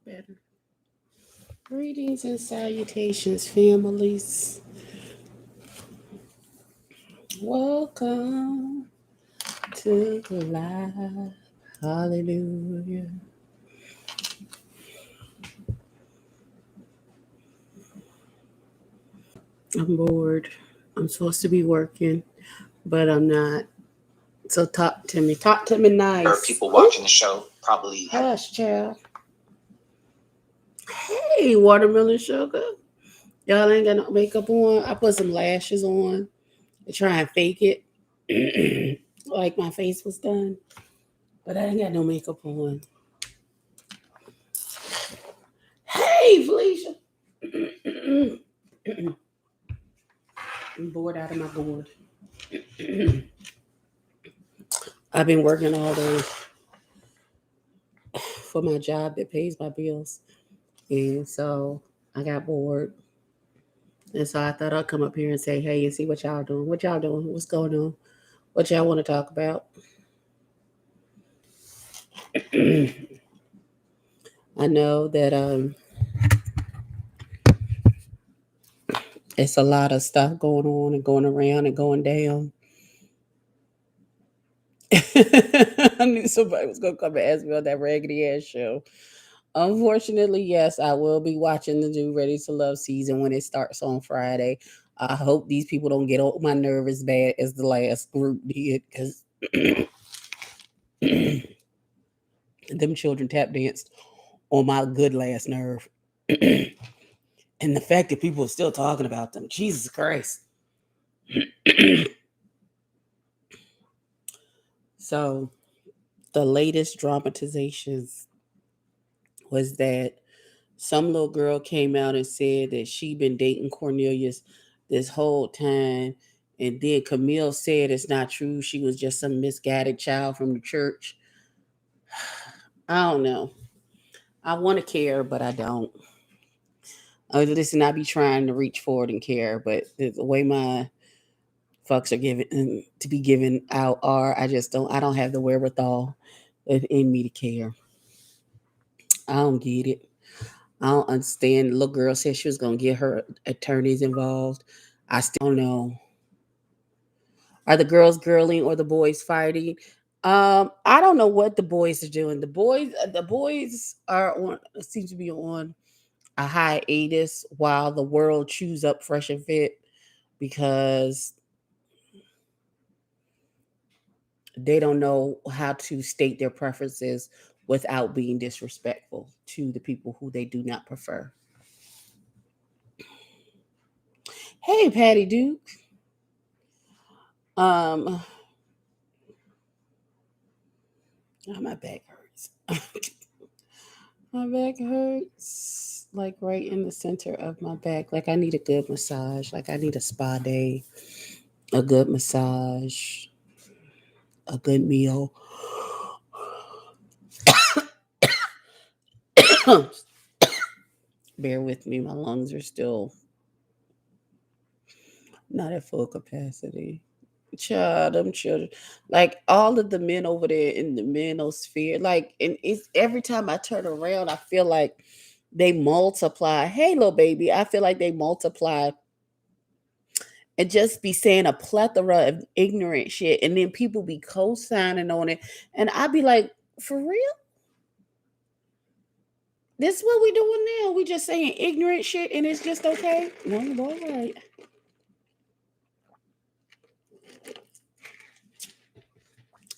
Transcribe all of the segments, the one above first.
Better. Greetings and salutations, families. Welcome to the live. Hallelujah. I'm bored. I'm supposed to be working, but I'm not. So talk to me. Talk to me nice. There are people watching the show probably have. Hush, child. Hey, watermelon sugar. Y'all ain't got no makeup on. I put some lashes on to try and fake it. Like my face was done. But I ain't got no makeup on. Hey, Felicia. I'm bored out of my board. I've been working all day for my job that pays my bills. And so I got bored. And so I thought I'd come up here and say, hey, and see what y'all doing. What y'all doing? What's going on? What y'all want to talk about? I know that it's a lot of stuff going on and going around and going down. I knew somebody was gonna come and ask me on that raggedy ass show. Unfortunately, yes, I will be watching the new Ready to Love season when it starts on Friday. I hope these people don't get on my nerve as bad as the last group did, because them children tap danced on my good last nerve. And the fact that people are still talking about them, Jesus Christ. So the latest dramatizations was that some little girl came out and said that she been dating Cornelius this whole time. And then Camille said it's not true. She was just some misguided child from the church. I don't know. I want to care, but I don't. Listen, I be trying to reach forward and care, but the way my fucks are given to be given out are, I just don't. I don't have the wherewithal in me to care. I don't get it. I don't understand. The little girl said she was gonna get her attorneys involved. I still don't know. Are the girls girling or the boys fighting? I don't know what the boys are doing. The boys are on seem to be on a hiatus while the world chews up fresh and fit because they don't know how to state their preferences without being disrespectful to the people who they do not prefer. Hey, Patty Duke. Um, my back hurts. My back hurts like right in the center of my back. Like I need a good massage. Like I need a spa day, a good massage, a good meal. Bear with me. My lungs are still not at full capacity. Child, them children, like all of the men over there in the manosphere, like, and it's every time I turn around, I feel like they multiply. Hey, little baby, I feel like they multiply and just be saying a plethora of ignorant shit, and then people be co-signing on it, and I be like, for real? This is what we doing now? We just saying ignorant shit, and it's just okay? No, all right.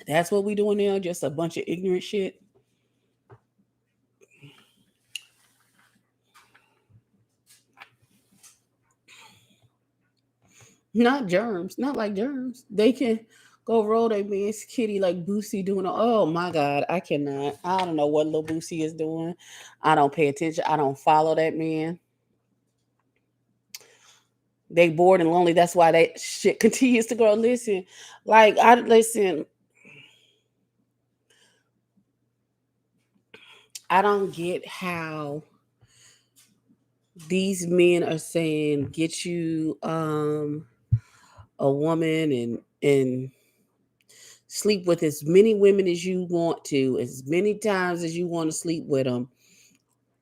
That's what we doing now? Just a bunch of ignorant shit? Not germs, not like germs. They can go roll their man's kitty like Boosie doing. Oh my God, I cannot. I don't know what little Boosie is doing. I don't pay attention. I don't follow that man. They bored and lonely. That's why that shit continues to grow. Listen, like I listen. I don't get how these men are saying get you a woman and sleep with as many women as you want to, as many times as you want to sleep with them.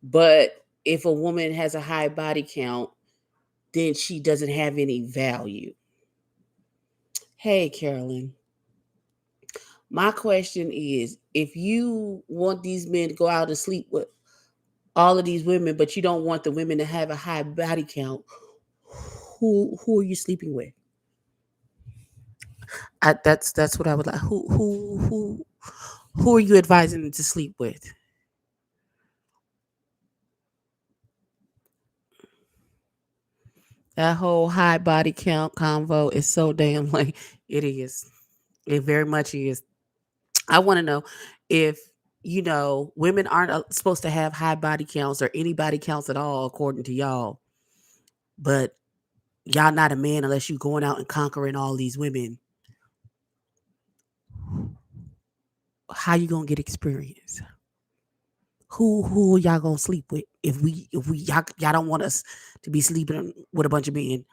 But if a woman has a high body count, then she doesn't have any value. Hey, Carolyn, my question is, if you want these men to go out and sleep with all of these women, but you don't want the women to have a high body count, who are you sleeping with? That's what I would like. Who are you advising them to sleep with? That whole high body count convo is so damn like it is. It very much is. I want to know if women aren't supposed to have high body counts or any body counts at all, according to y'all. But y'all not a man unless you going out and conquering all these women. How you gonna get experience? Who y'all gonna sleep with? If we y'all don't want us to be sleeping with a bunch of men,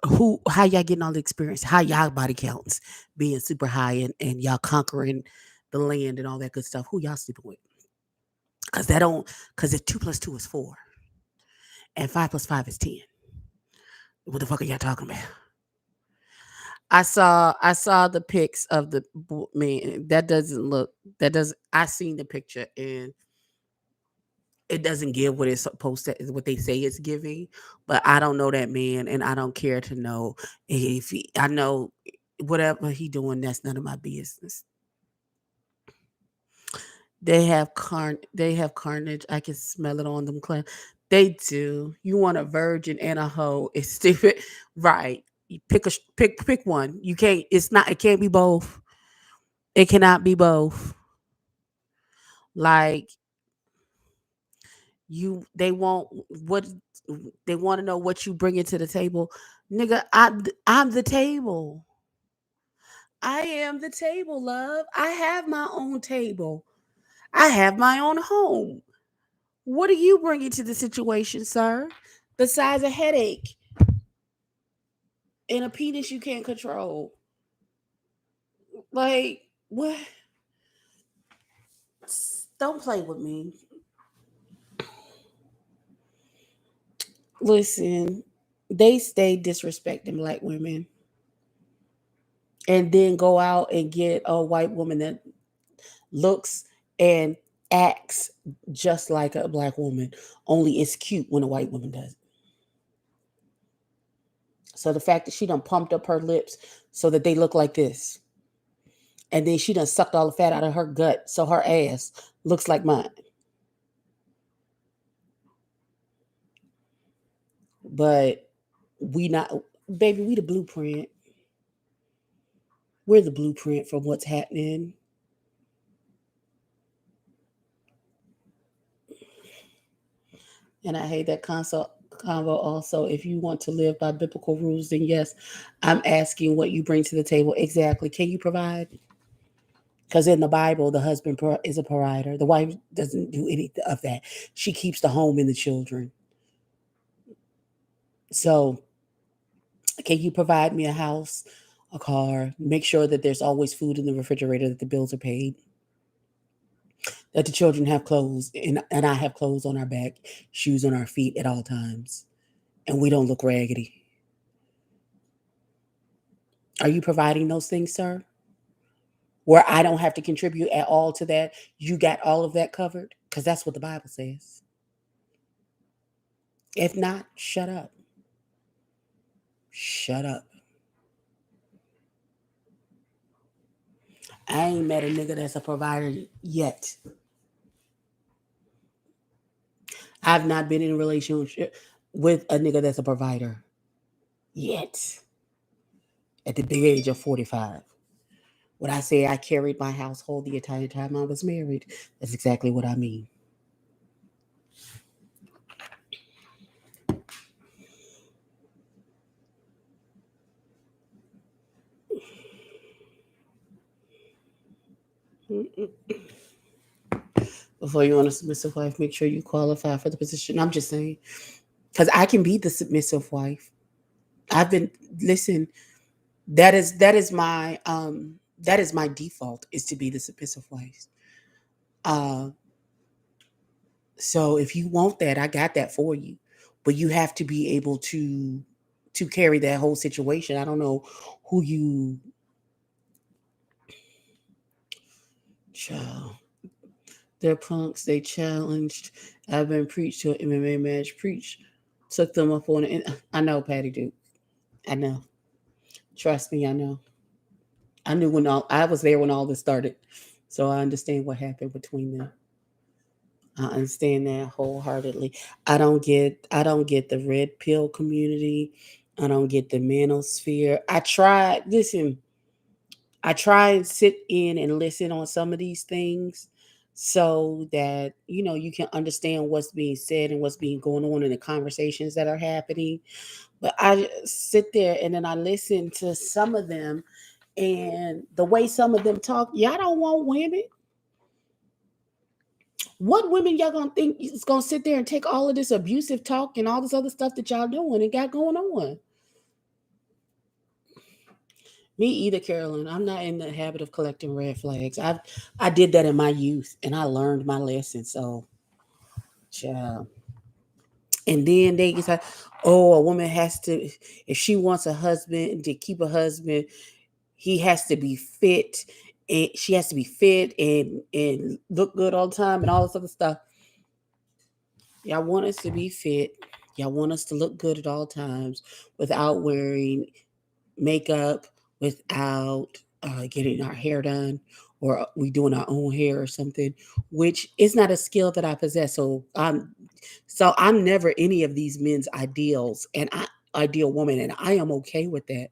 how y'all getting all the experience? How y'all body counts being super high and y'all conquering the land and all that good stuff? Who y'all sleeping with? Because if 2 + 2 is 4 and 5 + 5 is 10. What the fuck are y'all talking about? I saw the pics of the man. I seen the picture and it doesn't give what it's supposed to, what they say it's giving. But I don't know that man, and I don't care to know if I know whatever he doing. That's none of my business. They have carnage. I can smell it on them. They do. You want a virgin and a hoe? It's stupid, right? You pick one. You can't. It's not. It can't be both. It cannot be both. Like they want what they want to know what you bring to the table, nigga. I'm the table. I am the table, love. I have my own table. I have my own home. What are you bringing to the situation, sir? Besides a headache and a penis you can't control. Like, what? Don't play with me. Listen, they stay disrespecting black women and then go out and get a white woman that looks and acts just like a black woman, only it's cute when a white woman does it. So the fact that she done pumped up her lips so that they look like this, and then she done sucked all the fat out of her gut so her ass looks like mine. But we not, baby, we the blueprint. We're the blueprint for what's happening. And I hate that convo also. If you want to live by biblical rules, then yes, I'm asking what you bring to the table. Exactly. Can you provide? Because in the Bible, the husband is a provider. The wife doesn't do any of that. She keeps the home and the children. So, can you provide me a house, a car? Make sure that there's always food in the refrigerator, that the bills are paid, that the children have clothes, and I have clothes on our back, shoes on our feet at all times, and we don't look raggedy. Are you providing those things, sir? Where I don't have to contribute at all to that? You got all of that covered? Because that's what the Bible says. If not, shut up. Shut up. I ain't met a nigga that's a provider yet. I've not been in a relationship with a nigga that's a provider yet. At the big age of 45. When I say I carried my household the entire time I was married, that's exactly what I mean. Before you want a submissive wife, make sure you qualify for the position. I'm just saying, because I can be the submissive wife. I've been listen. That is my default, is to be the submissive wife. Uh, So if you want that, I got that for you. But you have to be able to carry that whole situation. I don't know who you child. They're punks. They challenged. I've been preached to an MMA match. Preach took them up on it. And I know, Patty Duke. I know. Trust me, I know. I knew when all I was there when all this started, so I understand what happened between them. I understand that wholeheartedly. I don't get the red pill community. I don't get the manosphere. I try and sit in and listen on some of these things so that you can understand what's being said and what's being going on in the conversations that are happening. But I sit there and then I listen to some of them and the way some of them talk. Y'all don't want women. What women y'all gonna think is gonna sit there and take all of this abusive talk and all this other stuff that y'all doing and got going on? Me either, Carolyn. I'm not in the habit of collecting red flags. I did that in my youth and I learned my lesson. So, child. And then they say, oh, a woman has to, if she wants a husband to keep a husband, he has to be fit and she has to be fit and look good all the time and all this other stuff. Y'all want us to be fit. Y'all want us to look good at all times without wearing makeup, without getting our hair done, or we doing our own hair or something, which is not a skill that I possess. So I'm never any of these men's ideals and ideal woman, and I am okay with that.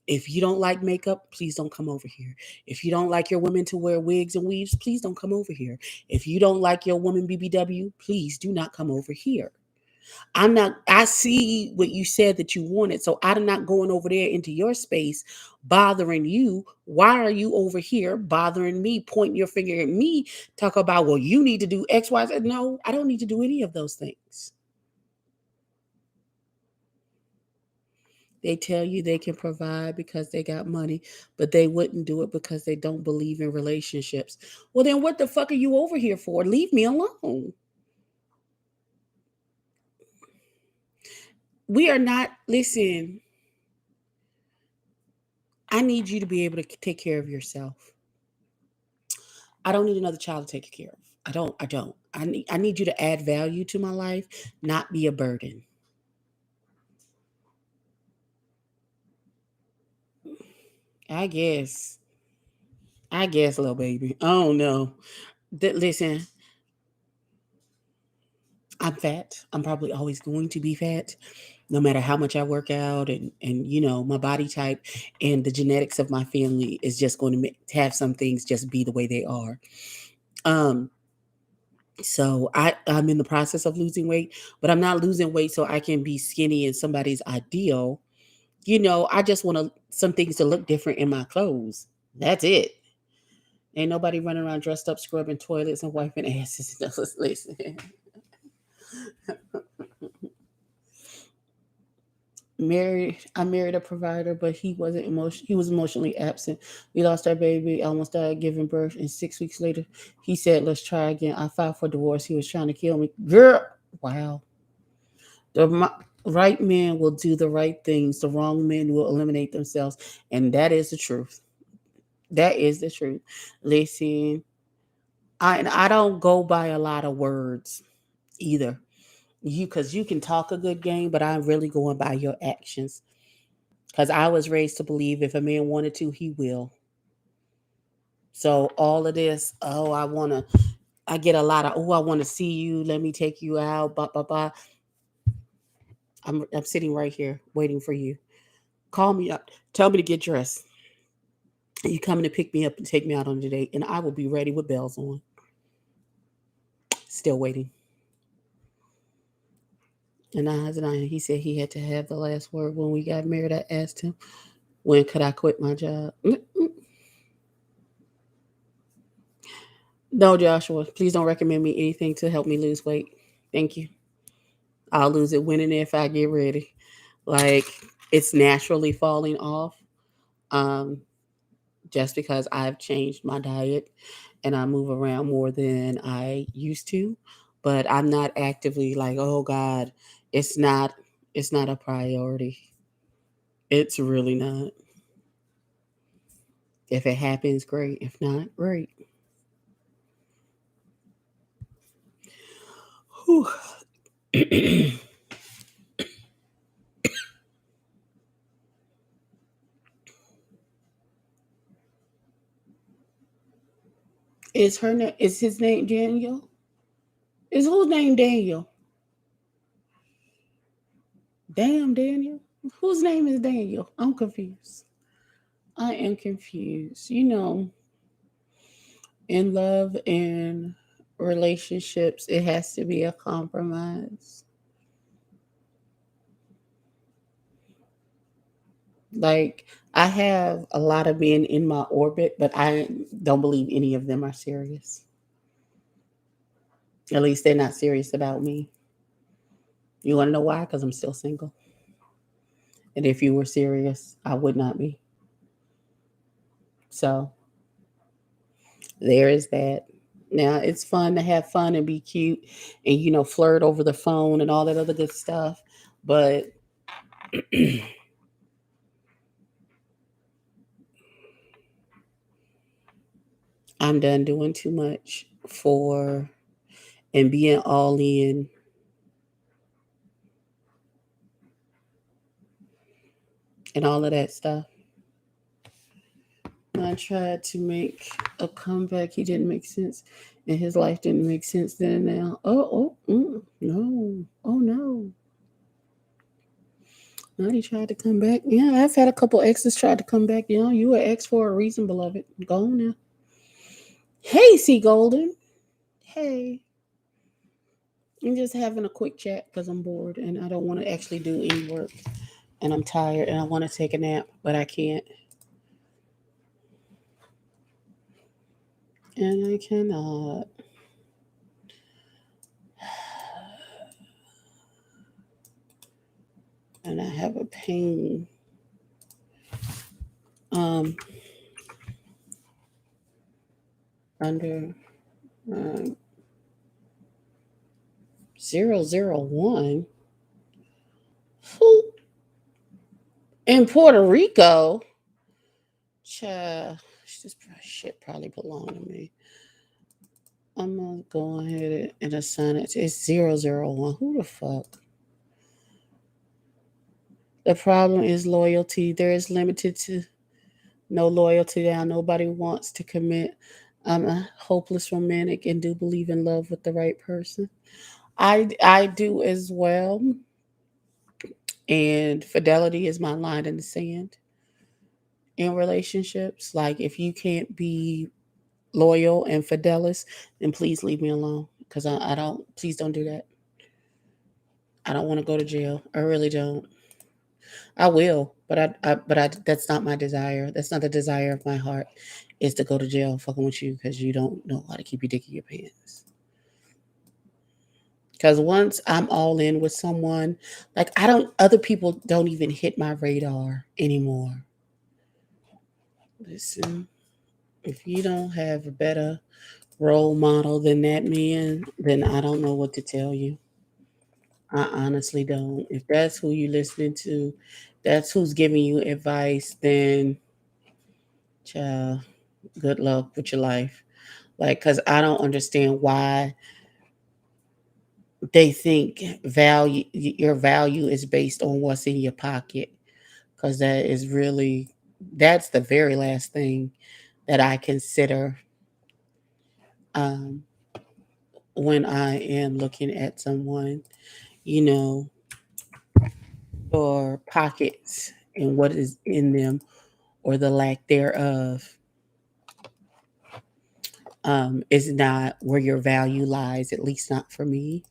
If you don't like makeup, please don't come over here. If you don't like your women to wear wigs and weaves, please don't come over here. If you don't like your woman BBW, please do not come over here. I see what you said that you wanted. So I'm not going over there into your space, bothering you. Why are you over here bothering me, pointing your finger at me, talk about, well, you need to do X, Y, Z? No, I don't need to do any of those things. They tell you they can provide because they got money, but they wouldn't do it because they don't believe in relationships. Well, then what the fuck are you over here for? Leave me alone. We are not, listen, I need you to be able to take care of yourself. I don't need another child to take care of. I don't. I need you to add value to my life, not be a burden. I guess. I guess, little baby. I don't know. Listen, I'm fat. I'm probably always going to be fat, no matter how much I work out and my body type and the genetics of my family is just going to have some things just be the way they are. Um, so I'm in the process of losing weight, but I'm not losing weight so I can be skinny and somebody's ideal. I just want some things to look different in my clothes. That's it. Ain't nobody running around dressed up, scrubbing toilets and wiping asses. Listen, I married a provider, but he was emotionally absent. We lost our baby, almost died giving birth, and 6 weeks later, he said, "Let's try again." I filed for divorce. He was trying to kill me, girl. Wow. The right man will do the right things. The wrong men will eliminate themselves, and that is the truth. That is the truth. Listen, I don't go by a lot of words either. Because you can talk a good game, but I'm really going by your actions. Because I was raised to believe if a man wanted to, he will. So all of this, oh, I get a lot of, oh, I want to see you. Let me take you out. Blah blah blah. I'm sitting right here waiting for you. Call me up. Tell me to get dressed. You coming to pick me up and take me out on a date, and I will be ready with bells on. Still waiting. And he said he had to have the last word when we got married. I asked him, when could I quit my job? No, Joshua, please don't recommend me anything to help me lose weight. Thank you. I'll lose it when and if I get ready. Like, it's naturally falling off um, just because I've changed my diet and I move around more than I used to. but I'm not actively like, oh God, it's not it's not a priority. It's really not. If it happens, great. If not, great. Whew. Is his name Daniel? Is whose name Daniel? Damn Daniel. Whose name is Daniel? I'm confused. I am confused. In love and relationships, it has to be a compromise. Like, I have a lot of men in my orbit, but I don't believe any of them are serious. At least they're not serious about me. You want to know why? Because I'm still single. And if you were serious, I would not be. So there is that. Now it's fun to have fun and be cute and flirt over the phone and all that other good stuff. But I'm done doing too much for and being all in and all of that stuff. I tried to make a comeback. He didn't make sense, and his life didn't make sense then and now. No. Oh, no. Now he tried to come back. Yeah, I've had a couple exes try to come back. You were ex for a reason, beloved. Go on now. Hey, C. Golden. Hey. I'm just having a quick chat because I'm bored and I don't want to actually do any work. And I'm tired and I want to take a nap, but I can't. And I cannot. And I have a pain. Um, under 001. Who in Puerto Rico? Child, this shit probably belong to me. I'm gonna go ahead and assign it. It's 001. Who the fuck? The problem is loyalty. There is limited to no loyalty now. Nobody wants to commit. I'm a hopeless romantic and do believe in love with the right person. I do as well. And fidelity is my line in the sand in relationships. Like if you can't be loyal and fidelis, then please leave me alone. Because I don't please don't do that. I don't want to go to jail. I really don't. I will, but I that's not my desire. That's not the desire of my heart is to go to jail fucking with you because you don't know how to keep your dick in your pants. Because once I'm all in with someone, like other people don't even hit my radar anymore. Listen, if you don't have a better role model than that man, then I don't know what to tell you. I honestly don't. If that's who you're listening to, that's who's giving you advice, then child, good luck with your life. Like, because I don't understand why they think your value is based on what's in your pocket. Because that's the very last thing that I consider um, when I am looking at someone, you know, or pockets and what is in them or the lack thereof is not where your value lies, at least not for me.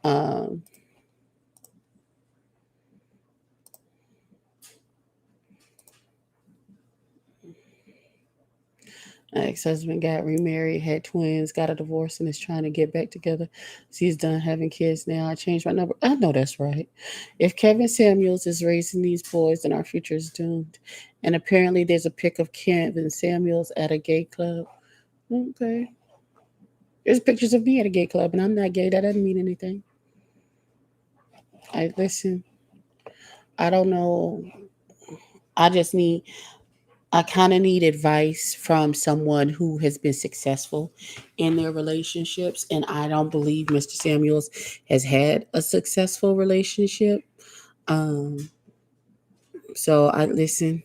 Um, my ex-husband got remarried, had twins, got a divorce, and is trying to get back together. So he's done having kids now. I changed my number. I know that's right. If Kevin Samuels is raising these boys, then our future is doomed. And apparently there's a pic of Kevin Samuels at a gay club. Okay. There's pictures of me at a gay club, and I'm not gay. That doesn't mean anything. I listen. I don't know. I just need. I kind of need advice from someone who has been successful in their relationships, and I don't believe Mr. Samuels has had a successful relationship. Um, so I listen.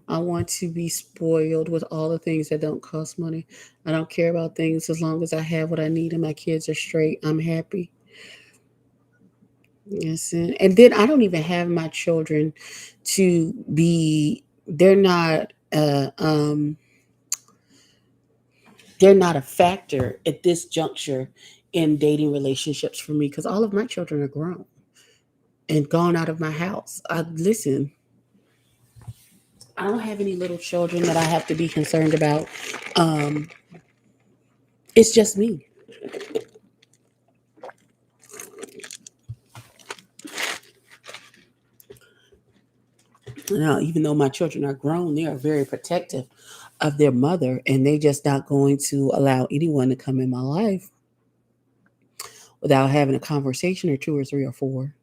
I want to be spoiled with all the things that don't cost money. I don't care about things as long as I have what I need and my kids are straight. I'm happy. Yes, and then I don't even have my children to be. They're not a factor at this juncture in dating relationships for me because all of my children are grown and gone out of my house. I listen. I don't have any little children that I have to be concerned about. Um, it's just me. Now, even though my children are grown, they are very protective of their mother, and they just not going to allow anyone to come in my life without having a conversation or two or three or four.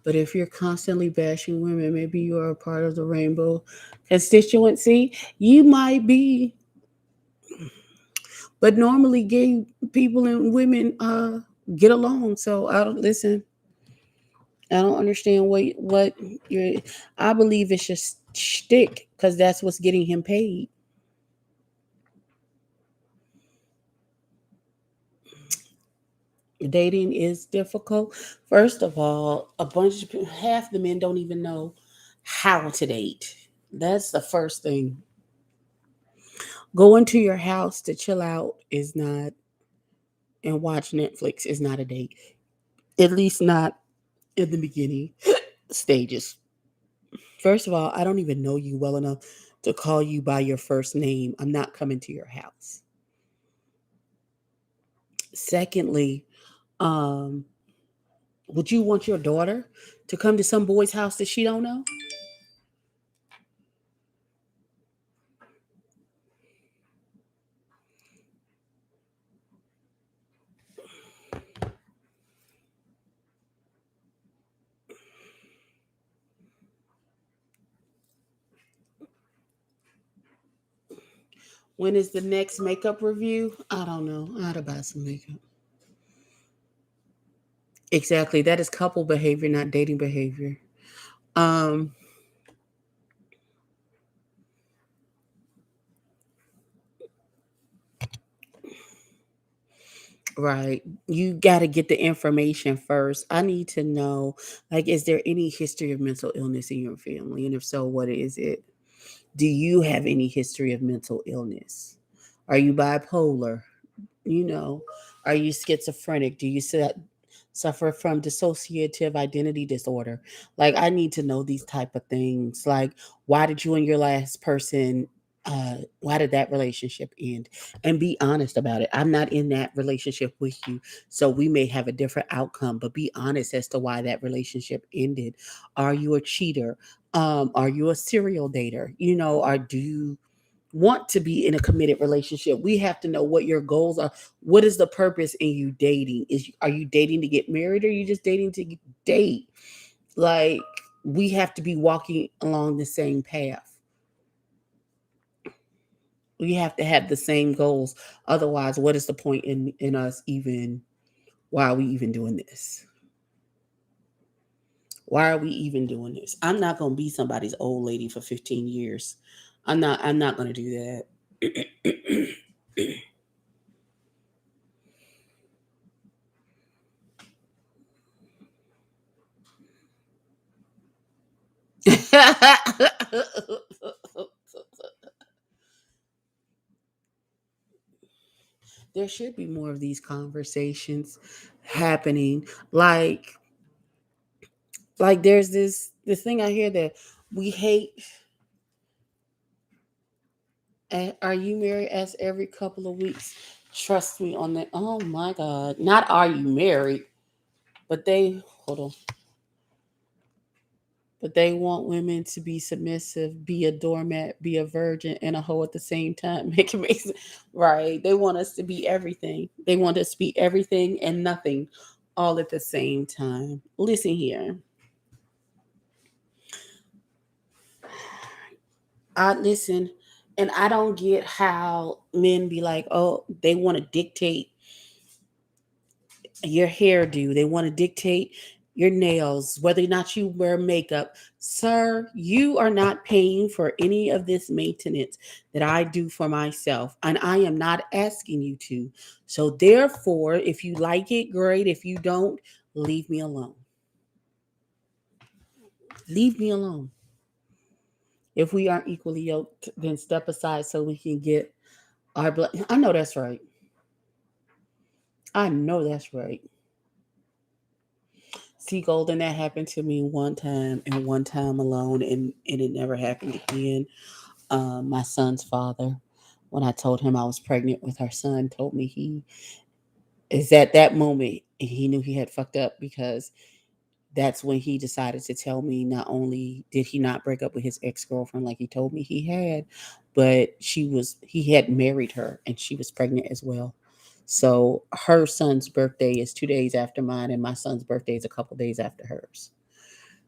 But if you're constantly bashing women, maybe you are a part of the rainbow constituency. You might be, but normally gay people and women get along. So I don't listen. I don't understand what you're. I believe it's just shtick because that's what's getting him paid. Dating is difficult. First of all, a bunch of people, half the men don't even know how to date. That's the first thing. Going to your house to chill out is not, and watch Netflix is not a date. At least not in the beginning stages. First of all, I don't even know you well enough to call you by your first name. I'm not coming to your house. Secondly, um, would you want your daughter to come to some boy's house that she don't know? When is the next makeup review? I don't know. I ought to buy some makeup. Exactly. That is couple behavior, not dating behavior. Um, right. You got to get the information first. I need to know, like, is there any history of mental illness in your family? And if so, what is it? Do you have any history of mental illness? Are you bipolar? You know, are you schizophrenic? Do you suffer from dissociative identity disorder? Like, I need to know these type of things. Like, why did you and your last person why did that relationship end? And be honest about it. I'm not in that relationship with you, so we may have a different outcome, but be honest as to why that relationship ended. Are you a cheater? Are you a serial dater? You know, or do you want to be in a committed relationship? We have to know what your goals are. What is the purpose in you dating? Are you dating to get married, or are you just dating to date? Like, we have to be walking along the same path. We have to have the same goals. Otherwise, what is the point in us even? Why are we even doing this? Why are we even doing this? I'm not going to be somebody's old lady for 15 years. I'm not going to do that. There should be more of these conversations happening. Like there's this thing I hear that We hate. Are you married? As every couple of weeks. Trust me on that. Oh my God. Not are you married, but they hold on. But they want women to be submissive, be a doormat, be a virgin, and a hoe at the same time. Make it make sense. Right. They want us to be everything. They want us to be everything and nothing all at the same time. Listen here. I listen, and I don't get how men be like, oh, they want to dictate your hairdo. They want to dictate your nails, whether or not you wear makeup. Sir, you are not paying for any of this maintenance that I do for myself, and I am not asking you to. So, therefore, if you like it, great. If you don't, leave me alone. Leave me alone. If we aren't equally yoked, then step aside so we can get our blood. I know that's right. I know that's right. See, Golden, that happened to me one time and one time alone, and it never happened again. My son's father, when I told him I was pregnant with our son, told me he is at that moment he knew he had fucked up because that's when he decided to tell me not only did he not break up with his ex-girlfriend like he told me he had, but he had married her and she was pregnant as well. So her son's birthday is 2 days after mine, and my son's birthday is a couple days after hers.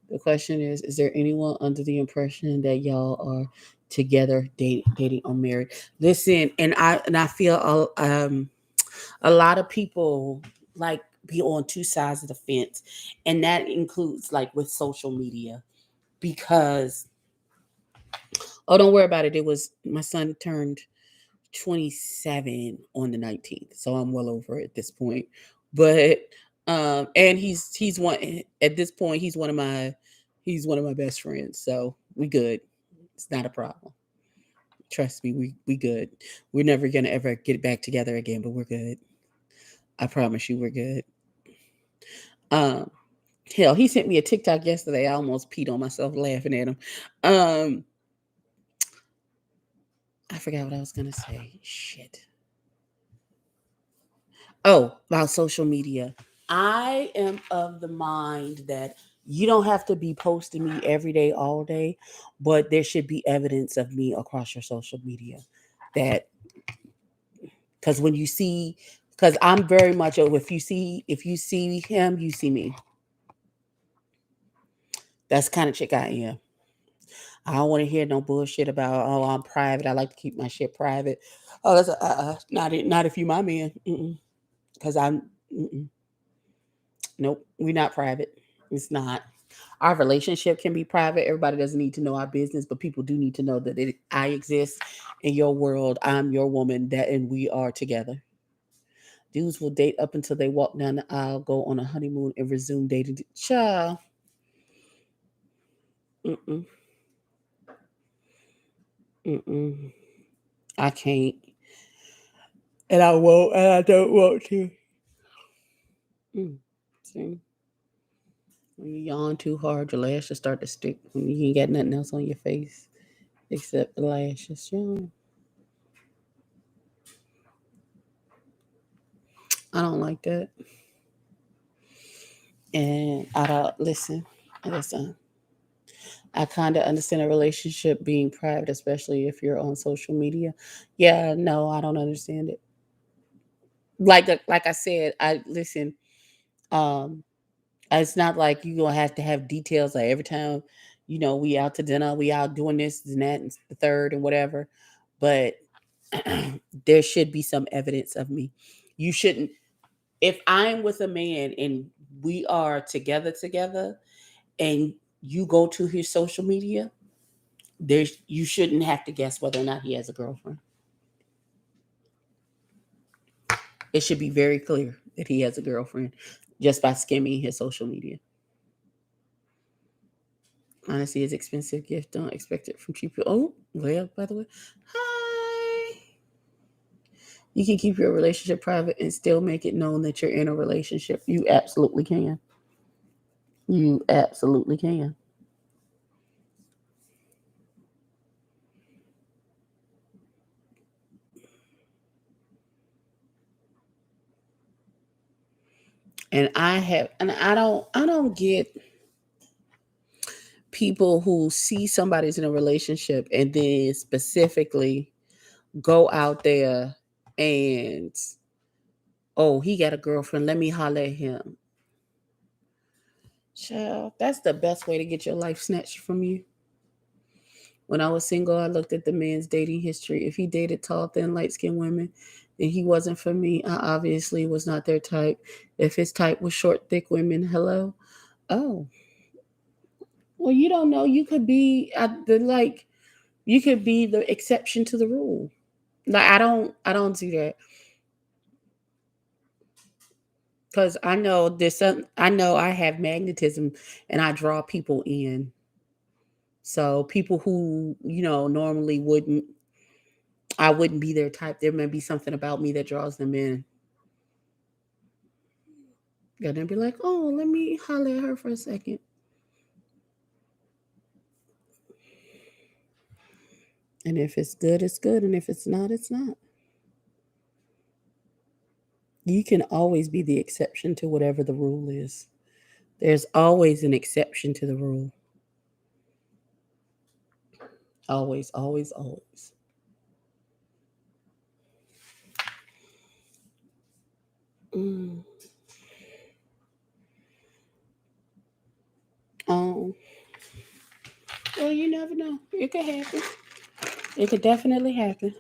The question is there anyone under the impression that y'all are together, dating or married? Listen, and I feel a lot of people like be on two sides of the fence, and that includes like with social media because oh, don't worry about it. It was my son turned 27 on the 19th, so I'm well over it at this point. But and he's one at this point. He's one of my best friends, so we good. It's not a problem. Trust me, we good. We're never gonna ever get back together again, but we're good. I promise you, we're good. Um, Hell, he sent me a TikTok yesterday. I almost peed on myself laughing at him. Um, I forgot what I was gonna say. Shit. Oh, about social media. I am of the mind that you don't have to be posting me every day, all day, but there should be evidence of me across your social media. That because when you see, because I'm very much oh, if you see him, you see me. That's the kind of chick I am. I don't want to hear no bullshit about oh I'm private. I like to keep my shit private. Oh, that's not if you my man. Because I'm nope. We're not private. It's not. Our relationship can be private. Everybody doesn't need to know our business, but people do need to know that I exist in your world. I'm your woman. That and we are together. Dudes will date up until they walk down the aisle, go on a honeymoon, and resume dating. Child, mm-mm, mm-mm. I can't, and I won't, and I don't want to. Mm. See, when you yawn too hard, your lashes start to stick. When you ain't got nothing else on your face except the lashes. Yeah. I don't like that. And I don't listen. I kind of understand a relationship being private, especially if you're on social media. Yeah, no, I don't understand it. Like I said, I listen. Um, it's not like you gonna have to have details like every time, we out to dinner, we out doing this and that and the third and whatever. But there should be some evidence of me. You shouldn't. If I'm with a man and we are together, and you go to his social media, there's you shouldn't have to guess whether or not he has a girlfriend. It should be very clear that he has a girlfriend just by skimming his social media. Honestly, is expensive gift. Don't expect it from cheap. Oh, well, by the way, hi. You can keep your relationship private and still make it known that you're in a relationship. You absolutely can. You absolutely can. And I don't get people who see somebody's in a relationship and then specifically go out there and, oh, he got a girlfriend, let me holler at him. Child, that's the best way to get your life snatched from you. When I was single, I looked at the man's dating history. If he dated tall, thin, light skinned women, then he wasn't for me. I obviously was not their type. If his type was short, thick women, hello. Oh, well, you don't know. You could be you could be the exception to the rule. Like I don't do that because I know there's some. I know I have magnetism, and I draw people in. So people who normally wouldn't, I wouldn't be their type. There may be something about me that draws them in. And they'll be like, oh, let me holler at her for a second. And if it's good, it's good. And if it's not, it's not. You can always be the exception to whatever the rule is. There's always an exception to the rule. Always, always, always. Mm. Um, well, you never know. It could happen. It could definitely happen.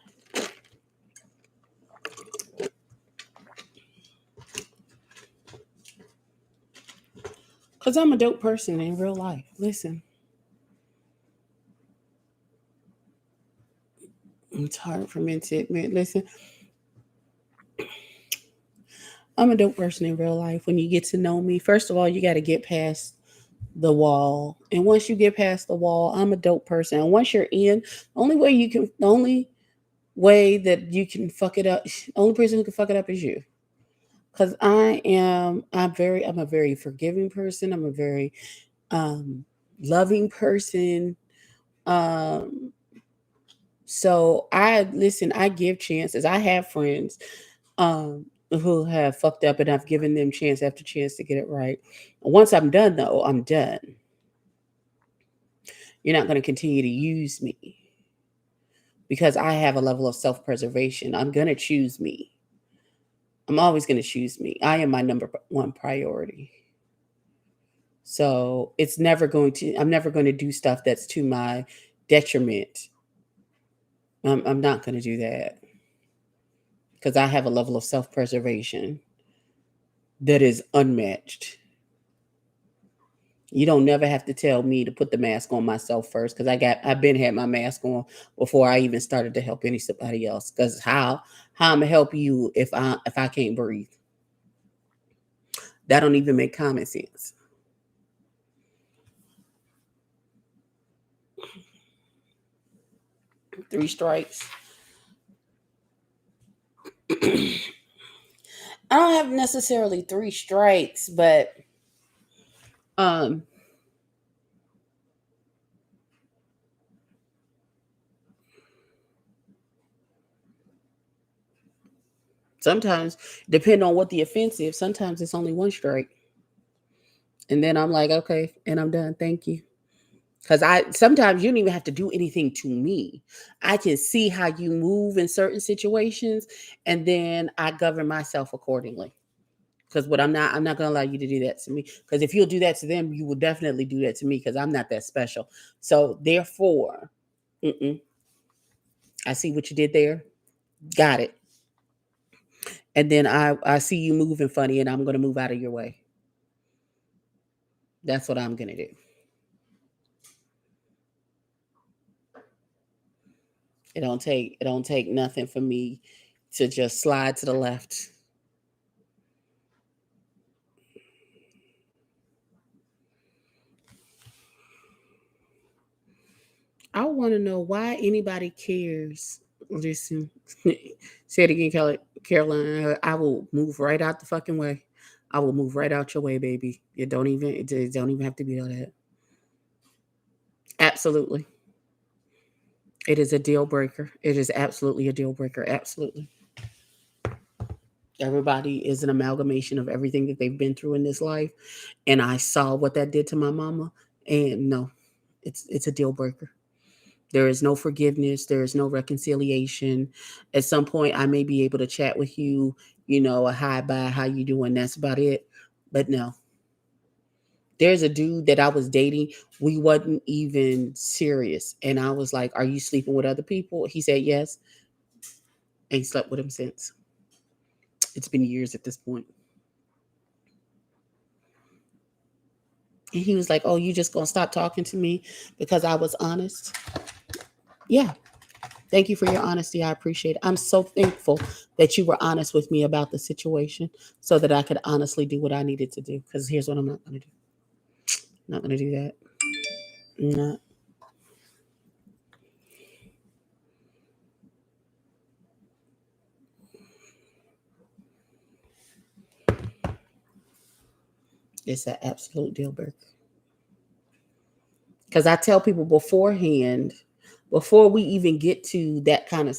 Because I'm a dope person in real life. Listen, it's hard for me to admit. Listen, I'm a dope person in real life. When you get to know me, first of all, you got to get past the wall. And once you get past the wall, I'm a dope person. And once you're in, the only way that you can fuck it up, the only person who can fuck it up is you. Because I'm a very forgiving person. I'm a very um, loving person. Um, so I give chances. I have friends who have fucked up and I've given them chance after chance to get it right. Once I'm done though, I'm done. You're not going to continue to use me because I have a level of self-preservation. I'm going to choose me. I'm always going to choose me. I am my number one priority. So I'm never going to do stuff that's to my detriment. I'm not going to do that because I have a level of self preservation that is unmatched. You don't never have to tell me to put the mask on myself first because I've been had my mask on before I even started to help anybody else. Because how I'm gonna help you if I can't breathe? That don't even make common sense. Three strikes. I don't have necessarily three strikes, but um sometimes depending on what the offense is, sometimes it's only one strike. And then I'm like, okay, and I'm done. Thank you. Because I sometimes you don't even have to do anything to me. I can see how you move in certain situations, and then I govern myself accordingly. Because I'm not gonna allow you to do that to me. Because if you'll do that to them, you will definitely do that to me. Because I'm not that special. So therefore, mm-mm, I see what you did there. Got it. And then I see you moving funny, and I'm gonna move out of your way. That's what I'm gonna do. It don't take nothing for me to just slide to the left. I want to know why anybody cares. Listen, say it again, Caroline. I will move right out the fucking way. I will move right out your way, baby. It don't even have to be all that. Absolutely, it is a deal breaker. It is absolutely a deal breaker. Absolutely. Everybody is an amalgamation of everything that they've been through in this life. And I saw what that did to my mama. And no, it's a deal breaker. There is no forgiveness. There is no reconciliation. At some point, I may be able to chat with you, a hi, bye, how you doing? That's about it. But no, there's a dude that I was dating. We wasn't even serious. And I was like, are you sleeping with other people? He said, yes. Ain't slept with him since. It's been years at this point. And he was like, oh, you just going to stop talking to me because I was honest? Yeah. Thank you for your honesty. I appreciate it. I'm so thankful that you were honest with me about the situation so that I could honestly do what I needed to do. Because here's what I'm not going to do. I'm not going to do that. Not. It's an absolute deal breaker. Because I tell people beforehand, before we even get to that kind of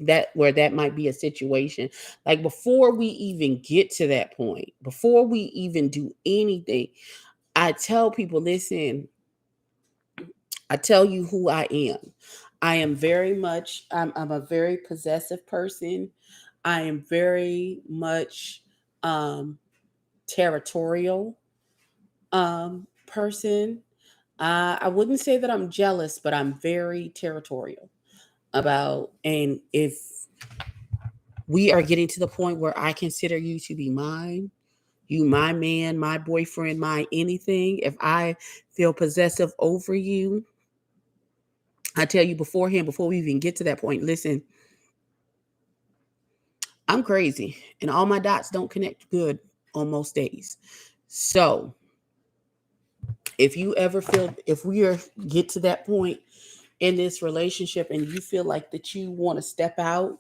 that where that might be a situation, like before we even get to that point, before we even do anything, I tell people, listen, I tell you who I am. I am very much, I'm a very possessive person. I am very much um, territorial person. I wouldn't say that I'm jealous, but I'm very territorial about, and if we are getting to the point where I consider you to be mine, you my man, my boyfriend, my anything, if I feel possessive over you, I tell you beforehand, before we even get to that point, listen, I'm crazy and all my dots don't connect good on most days. So if you ever feel, if we are get to that point in this relationship and you feel like that you want to step out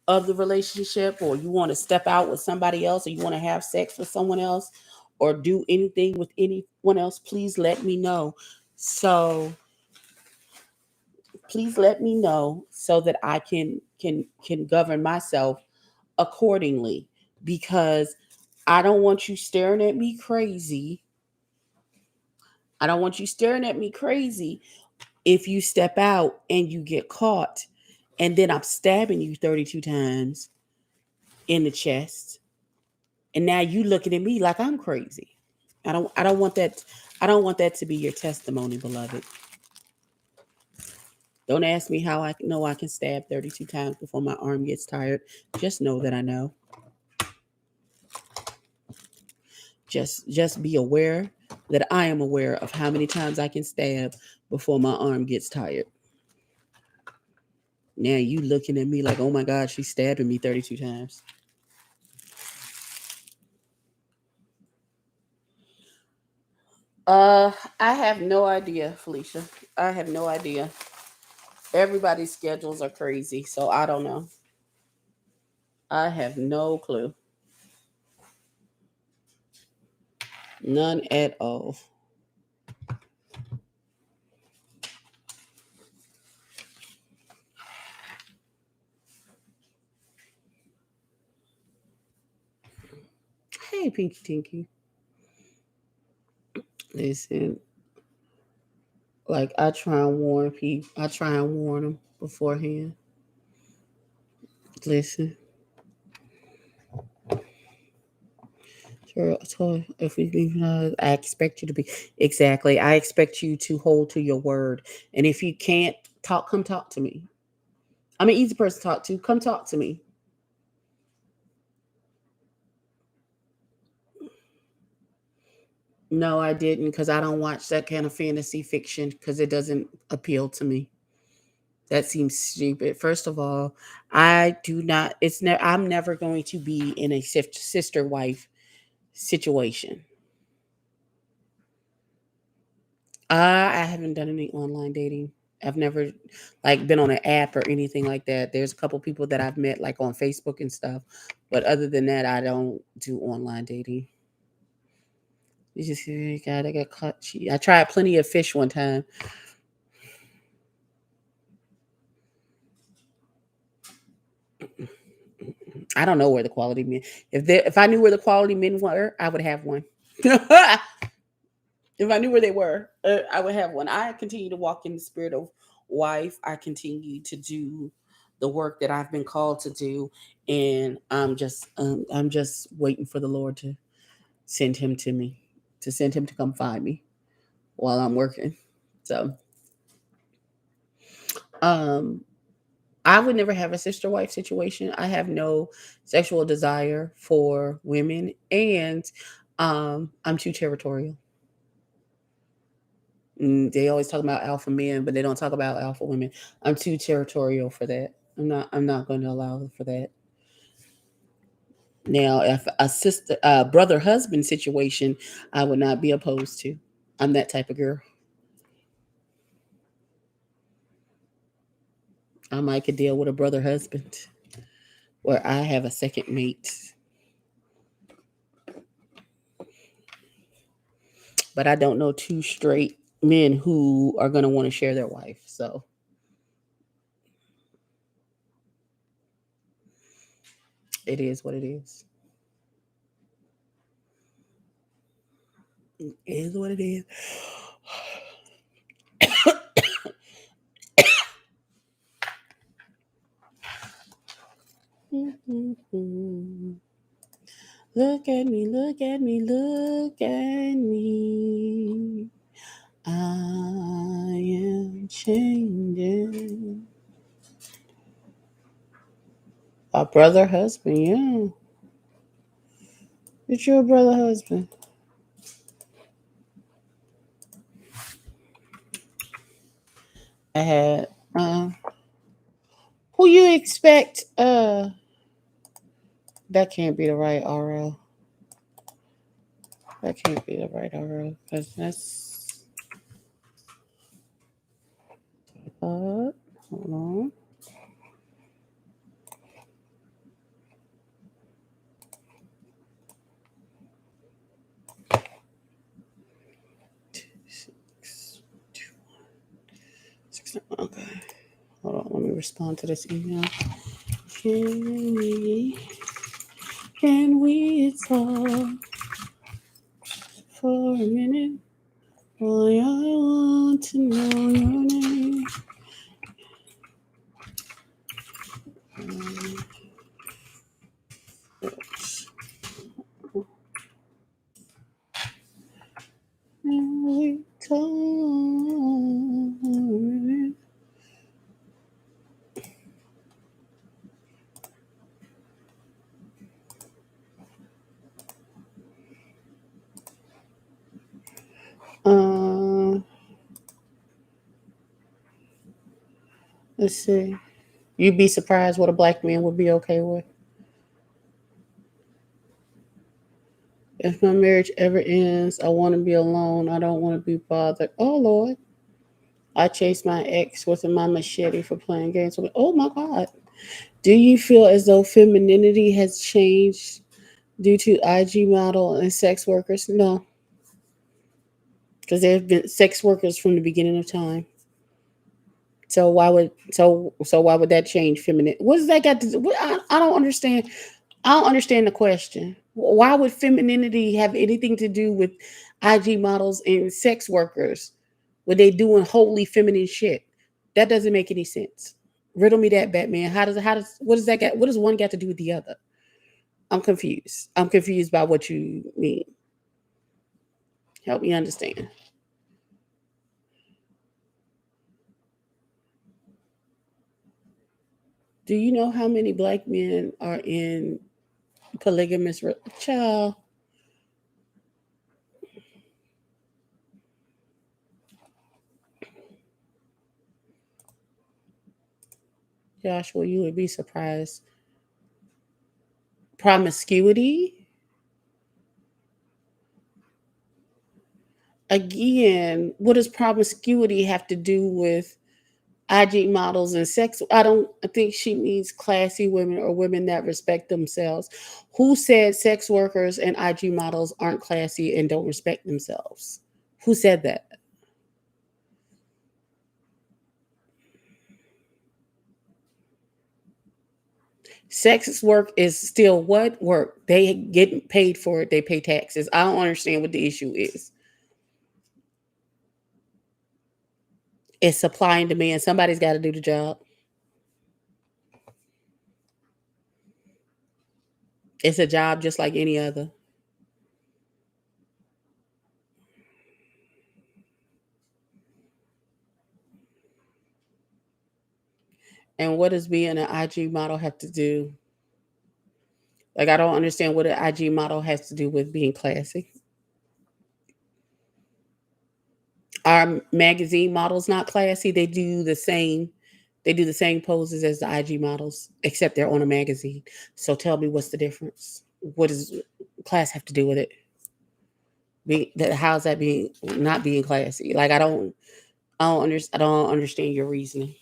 of the relationship, or you want to step out with somebody else, or you want to have sex with someone else, or do anything with anyone else, please let me know. So please let me know so that I can govern myself accordingly, because I don't want you staring at me crazy. I don't want you staring at me crazy if you step out and you get caught and then I'm stabbing you 32 times in the chest and now you looking at me like I'm crazy. I don't want that. I don't want that to be your testimony, beloved. Don't ask me how I know I can stab 32 times before my arm gets tired. Just know that I know. Just be aware that I am aware of how many times I can stab before my arm gets tired. Now you looking at me like, oh my God, she's stabbing me 32 times. Uh, I have no idea, Felicia. I have no idea. Everybody's schedules are crazy, so I don't know. I have no clue. None at all. Hey, Pinky Tinky. Listen, like I try and warn people. I try and warn them beforehand. Listen, sure. So if we leave, I expect you to be exactly. I expect you to hold to your word. And if you can't talk, come talk to me. I'm an easy person to talk to. Come talk to me. No, I didn't, because I don't watch that kind of fantasy fiction because it doesn't appeal to me. That seems stupid. First of all, I do not. I'm never going to be in a sister wife situation. I haven't done any online dating. I've never like been on an app or anything like that. There's a couple people that I've met like on Facebook and stuff, but other than that, I don't do online dating. You just God, I got caught. I tried plenty of fish one time. I don't know where the quality men. If I knew where the quality men were, I would have one. If I knew where they were, I would have one. I continue to walk in the spirit of wife. I continue to do the work that I've been called to do, and I'm just waiting for the Lord to send him to me, to send him to come find me while I'm working. So, um, I would never have a sister wife situation. I have no sexual desire for women, and I'm too territorial. They always talk about alpha men, but they don't talk about alpha women. I'm too territorial for that. I'm not going to allow for that. Now, if a sister, brother, husband situation, I would not be opposed to. I'm that type of girl. I might could deal with a brother, husband, where I have a second mate, but I don't know two straight men who are going to want to share their wife. So it is what it is. It is what it is. Look at me, look at me, look at me. I am changing. A brother, husband, yeah. It's your brother, husband. I had, who you expect, that can't be the right RL. That can't be the right RL, because that's, hold on. 6, 6, okay. Hold on, let me respond to this email. Can we talk for a minute? Boy, I want to know your name. Can we talk? Uh, let's see. You'd be surprised what a black man would be okay with. If my marriage ever ends, I want to be alone. I don't want to be bothered. Oh Lord. I chased my ex with my machete for playing games with me. Oh my God. Do you feel as though femininity has changed due to IG model and sex workers? No, because there have been sex workers from the beginning of time. So why would that change feminine? What does that got to do? I don't understand. I don't understand the question. Why would femininity have anything to do with IG models and sex workers when they doing wholly feminine shit? That doesn't make any sense. Riddle me that, Batman. How does what does that got? What does one got to do with the other? I'm confused. I'm confused by what you mean. Help me understand. Do you know how many black men are in polygamous? Child, Joshua, you would be surprised. Promiscuity. Again, what does promiscuity have to do with IG models and sex? I think she means classy women or women that respect themselves. Who said sex workers and IG models aren't classy and don't respect themselves? Who said that? Sex work is still what work? They get paid for it. They pay taxes. I don't understand what the issue is. It's supply and demand. Somebody's got to do the job. It's a job just like any other. And what does being an IG model have to do? Like, I don't understand what an IG model has to do with being classy. Our magazine models not classy. They do the same. They do the same poses as the IG models, except they're on a magazine. So tell me, what's the difference? What does class have to do with it? How's that being not being classy? Like, I don't understand your reasoning.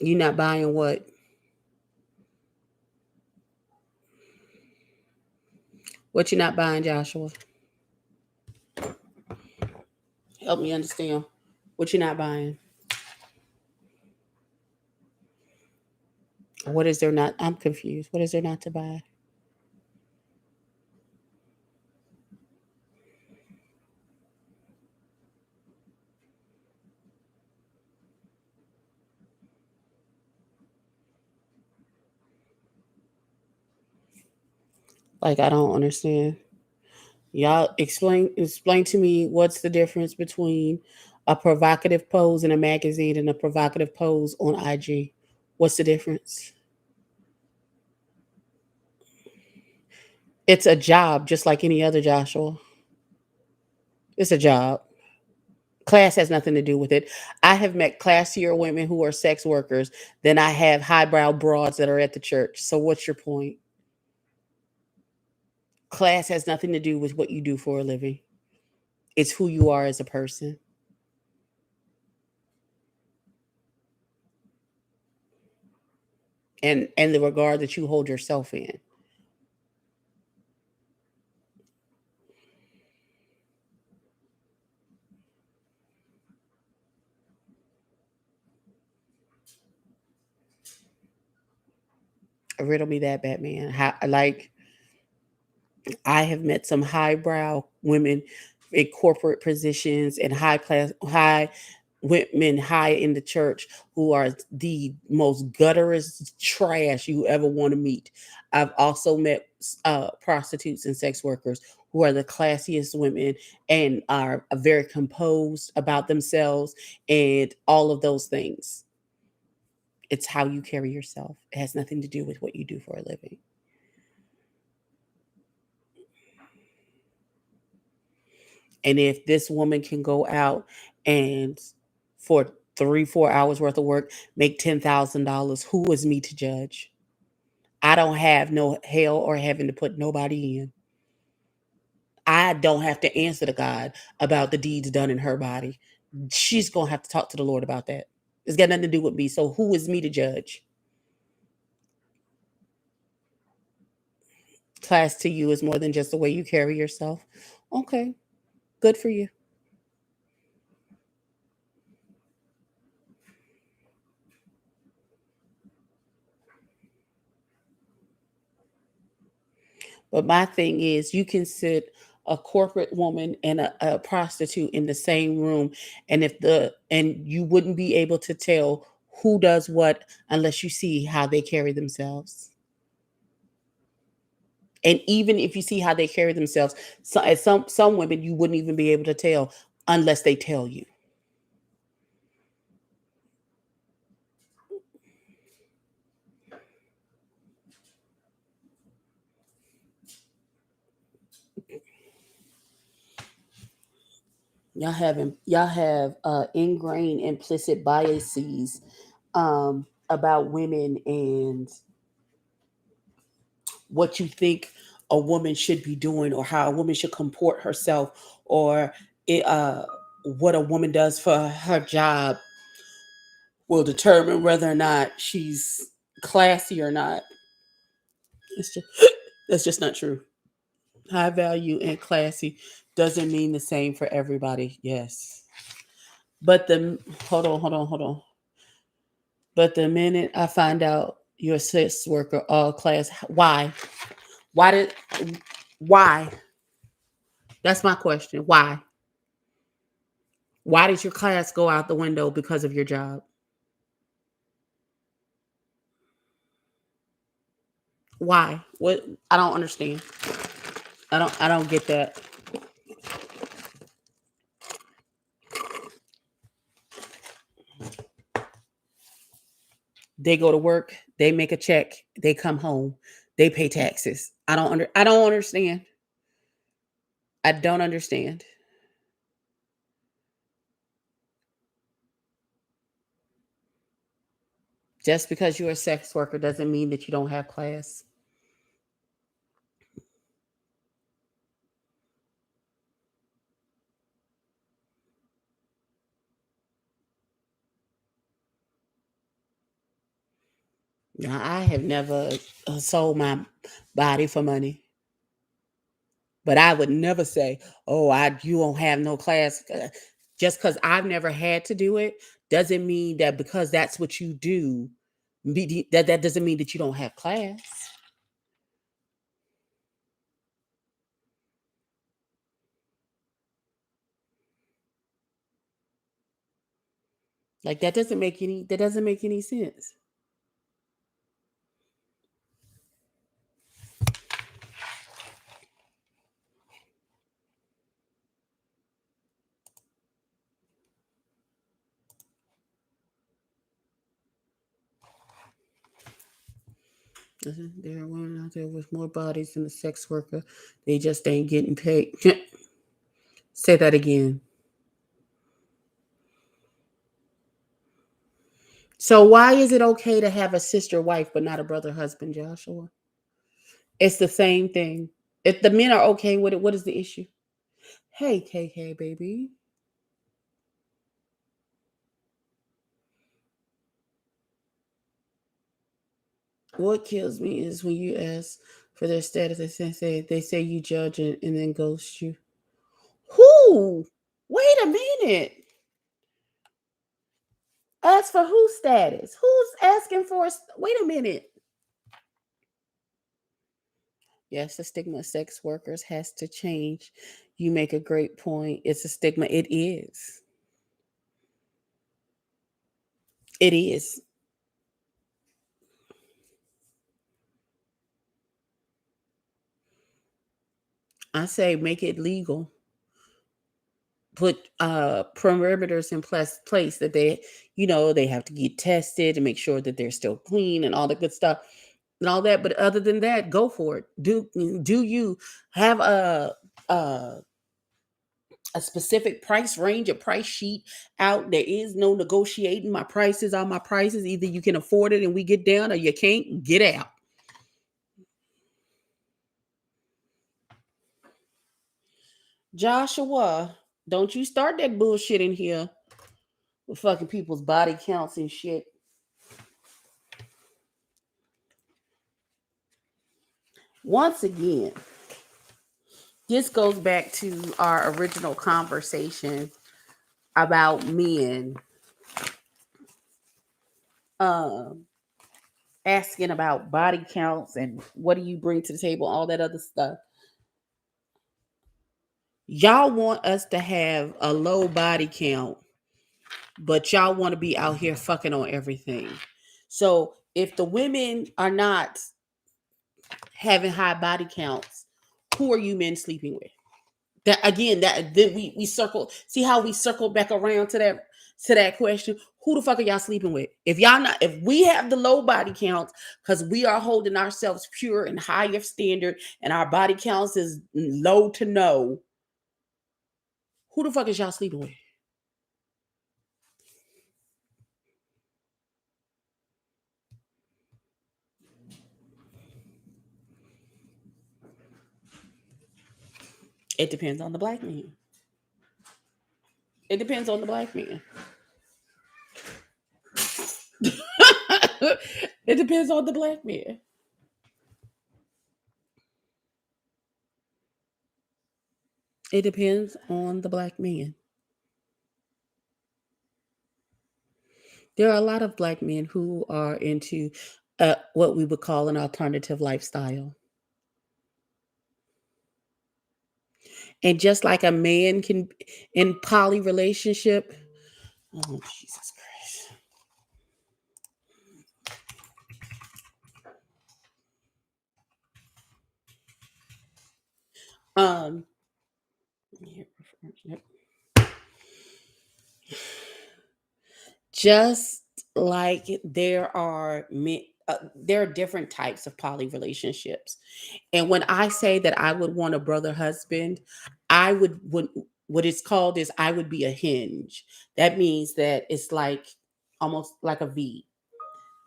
You're not buying what? What you're not buying, Joshua? Help me understand. What you're not buying? What is there not? I'm confused. What is there not to buy? Like, I don't understand. Y'all explain to me what's the difference between a provocative pose in a magazine and a provocative pose on IG. What's the difference? It's a job just like any other, Joshua. It's a job. Class has nothing to do with it. I have met classier women who are sex workers than I have highbrow broads that are at the church. So what's your point? Class has nothing to do with what you do for a living. It's who you are as a person and the regard that you hold yourself in. Riddle me that, Batman. How, like, I have met some highbrow women in corporate positions and high women high in the church who are the most gutterous trash you ever want to meet. I've also met prostitutes and sex workers who are the classiest women and are very composed about themselves and all of those things. It's how you carry yourself. It has nothing to do with what you do for a living. And if this woman can go out and for 3, 4 hours worth of work, make $10,000, who is me to judge? I don't have no hell or heaven to put nobody in. I don't have to answer to God about the deeds done in her body. She's going to have to talk to the Lord about that. It's got nothing to do with me. So who is me to judge? Class to you is more than just the way you carry yourself. Okay, good for you. But my thing is, you can sit a corporate woman and a prostitute in the same room, and you wouldn't be able to tell who does what unless you see how they carry themselves. And even if you see how they carry themselves, as some women you wouldn't even be able to tell unless they tell you. Y'all have ingrained implicit biases about women and what you think a woman should be doing or how a woman should comport herself or it, what a woman does for her job will determine whether or not she's classy or not. It's just That's just not true. High value and classy doesn't mean the same for everybody. Yes. But the hold on. But the minute I find out you're a sex worker, all class, why? Why did why? That's my question. Why? Why did your class go out the window because of your job? Why? What? I don't understand. I don't get that. They go to work, they make a check, they come home, they pay taxes. I don't understand. I don't understand. Just because you're a sex worker doesn't mean that you don't have class. Now, I have never sold my body for money, but I would never say, "Oh, I you won't have no class." Just because I've never had to do it doesn't mean that because that's what you do, that doesn't mean that you don't have class. Like that doesn't make any sense. There are women out there with more bodies than a sex worker. They just ain't getting paid. Say that again. So why is it okay to have a sister wife but not a brother husband, Joshua? It's the same thing. If the men are okay with it, what is the issue? Hey, KK, baby. What kills me is when you ask for their status, they say you judge and then ghost you. Who? Wait a minute. Ask for whose status? Who's asking for? Wait a minute. Yes, the stigma of sex workers has to change. You make a great point. It's a stigma. It is. It is. I say make it legal. Put perimeters in place that they have to get tested and make sure that they're still clean and all the good stuff and all that. But other than that, go for it. Do you have a a specific price range, a price sheet out? There is no negotiating. My prices are my prices. Either you can afford it and we get down, or you can't get out. Joshua, don't you start that bullshit in here with fucking people's body counts and shit. Once again, this goes back to our original conversation about men um, asking about body counts and what do you bring to the table, all that other stuff. Y'all want us to have a low body count, but y'all want to be out here fucking on everything. So if the women are not having high body counts, who are you men sleeping with? That again, that then we circle. See how we circle back around to that question. Who the fuck are y'all sleeping with? If we have the low body counts because we are holding ourselves pure and higher standard, and our body counts is low to no, who the fuck is y'all sleeping with? It depends on the black man. It depends on the black man. It depends on the black man. It depends on the black man. There are a lot of black men who are into what we would call an alternative lifestyle. And just like a man can in poly relationship, oh Jesus Christ. Um, just like there are different types of poly relationships. And when I say that I would want a brother husband, I would what it's called is I would be a hinge. That means that it's like almost like a V.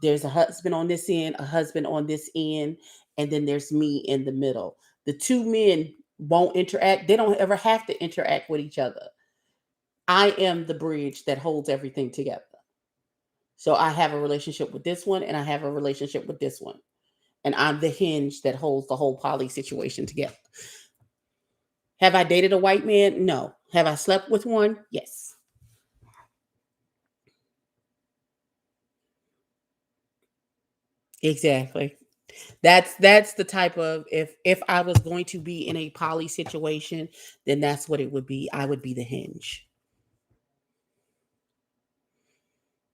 There's a husband on this end, a husband on this end, and then there's me in the middle. The two men won't interact. They don't ever have to interact with each other. I am the bridge that holds everything together. So I have a relationship with this one and I have a relationship with this one. And I'm the hinge that holds the whole poly situation together. Have I dated a white man? No. Have I slept with one? Yes. Exactly. That's the type of if I was going to be in a poly situation, then that's what it would be. I would be the hinge.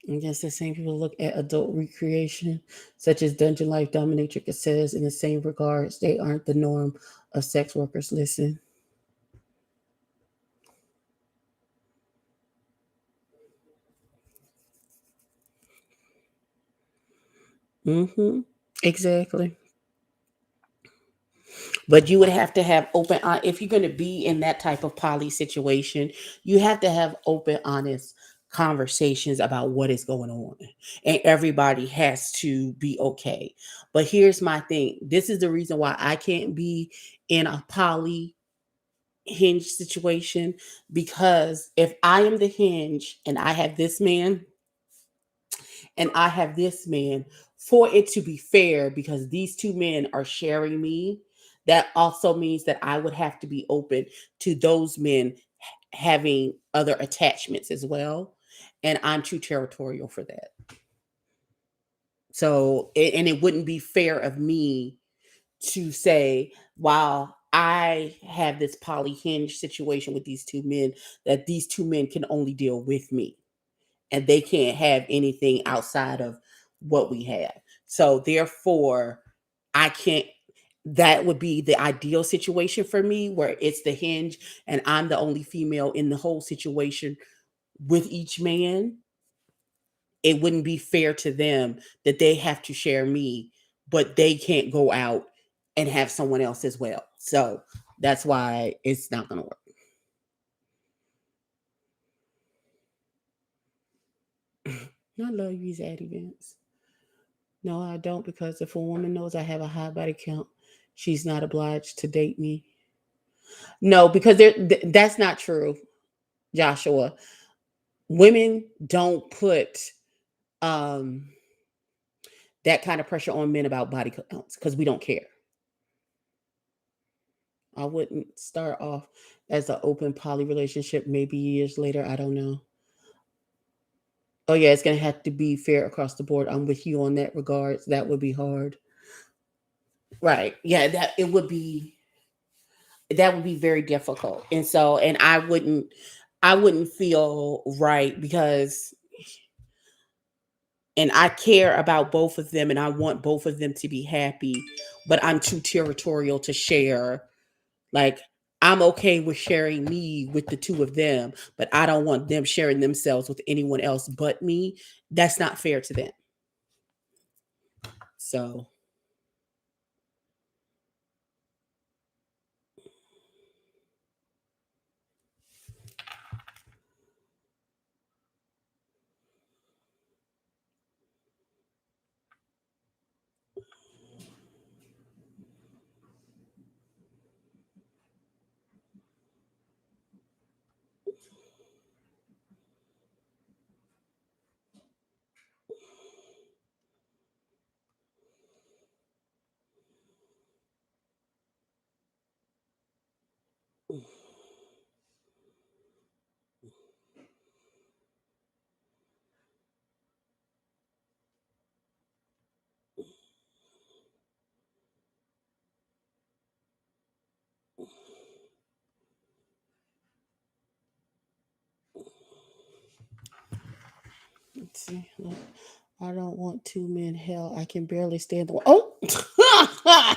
And just the same people look at adult recreation, such as Dungeon Life Dominatrix says in the same regards, they aren't the norm of sex workers. Listen. Mm-hmm. Exactly. But you would have to have open, if you're going to be in that type of poly situation, you have to have open, honest conversations about what is going on. And everybody has to be okay. But here's my thing, this is the reason why I can't be in a poly hinge situation, because if I am the hinge and I have this man and I have this man, for it to be fair, because these two men are sharing me, that also means that I would have to be open to those men having other attachments as well. And I'm too territorial for that. So, and it wouldn't be fair of me to say, while I have this poly hinge situation with these two men, that these two men can only deal with me and they can't have anything outside of what we have. So therefore, I can't. That would be the ideal situation for me, where it's the hinge and I'm the only female in the whole situation with each man. It wouldn't be fair to them that they have to share me, but they can't go out and have someone else as well. So that's why it's not going to work. I love you, at events. No, I don't, because if a woman knows I have a high body count, she's not obliged to date me. No, because that's not true, Joshua. Women don't put um, that kind of pressure on men about body counts because we don't care. I wouldn't start off as an open poly relationship. Maybe years later, I don't know. Oh yeah, it's gonna have to be fair across the board. I'm with you on that regards. That would be hard. Right. Yeah, that would be very difficult. And so, and I wouldn't feel right, because and I care about both of them and I want both of them to be happy, but I'm too territorial to share. Like, I'm okay with sharing me with the two of them, but I don't want them sharing themselves with anyone else but me. That's not fair to them. So, see. I don't want two men. Hell, I can barely stand the one. Oh,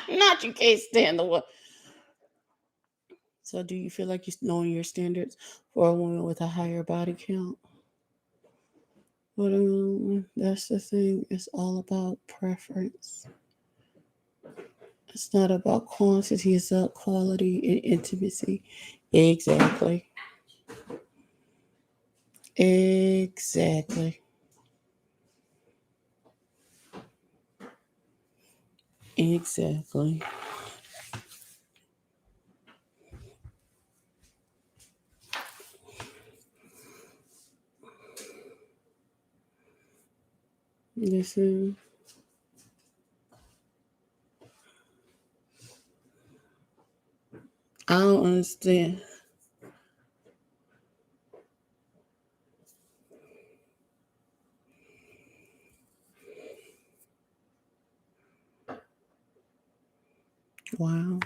not you can't stand the one. So, do you feel like you're knowing your standards for a woman with a higher body count? But that's the thing. It's all about preference. It's not about quantity. It's about quality and intimacy. Exactly. Exactly. Exactly. Listen, I don't understand. Wow.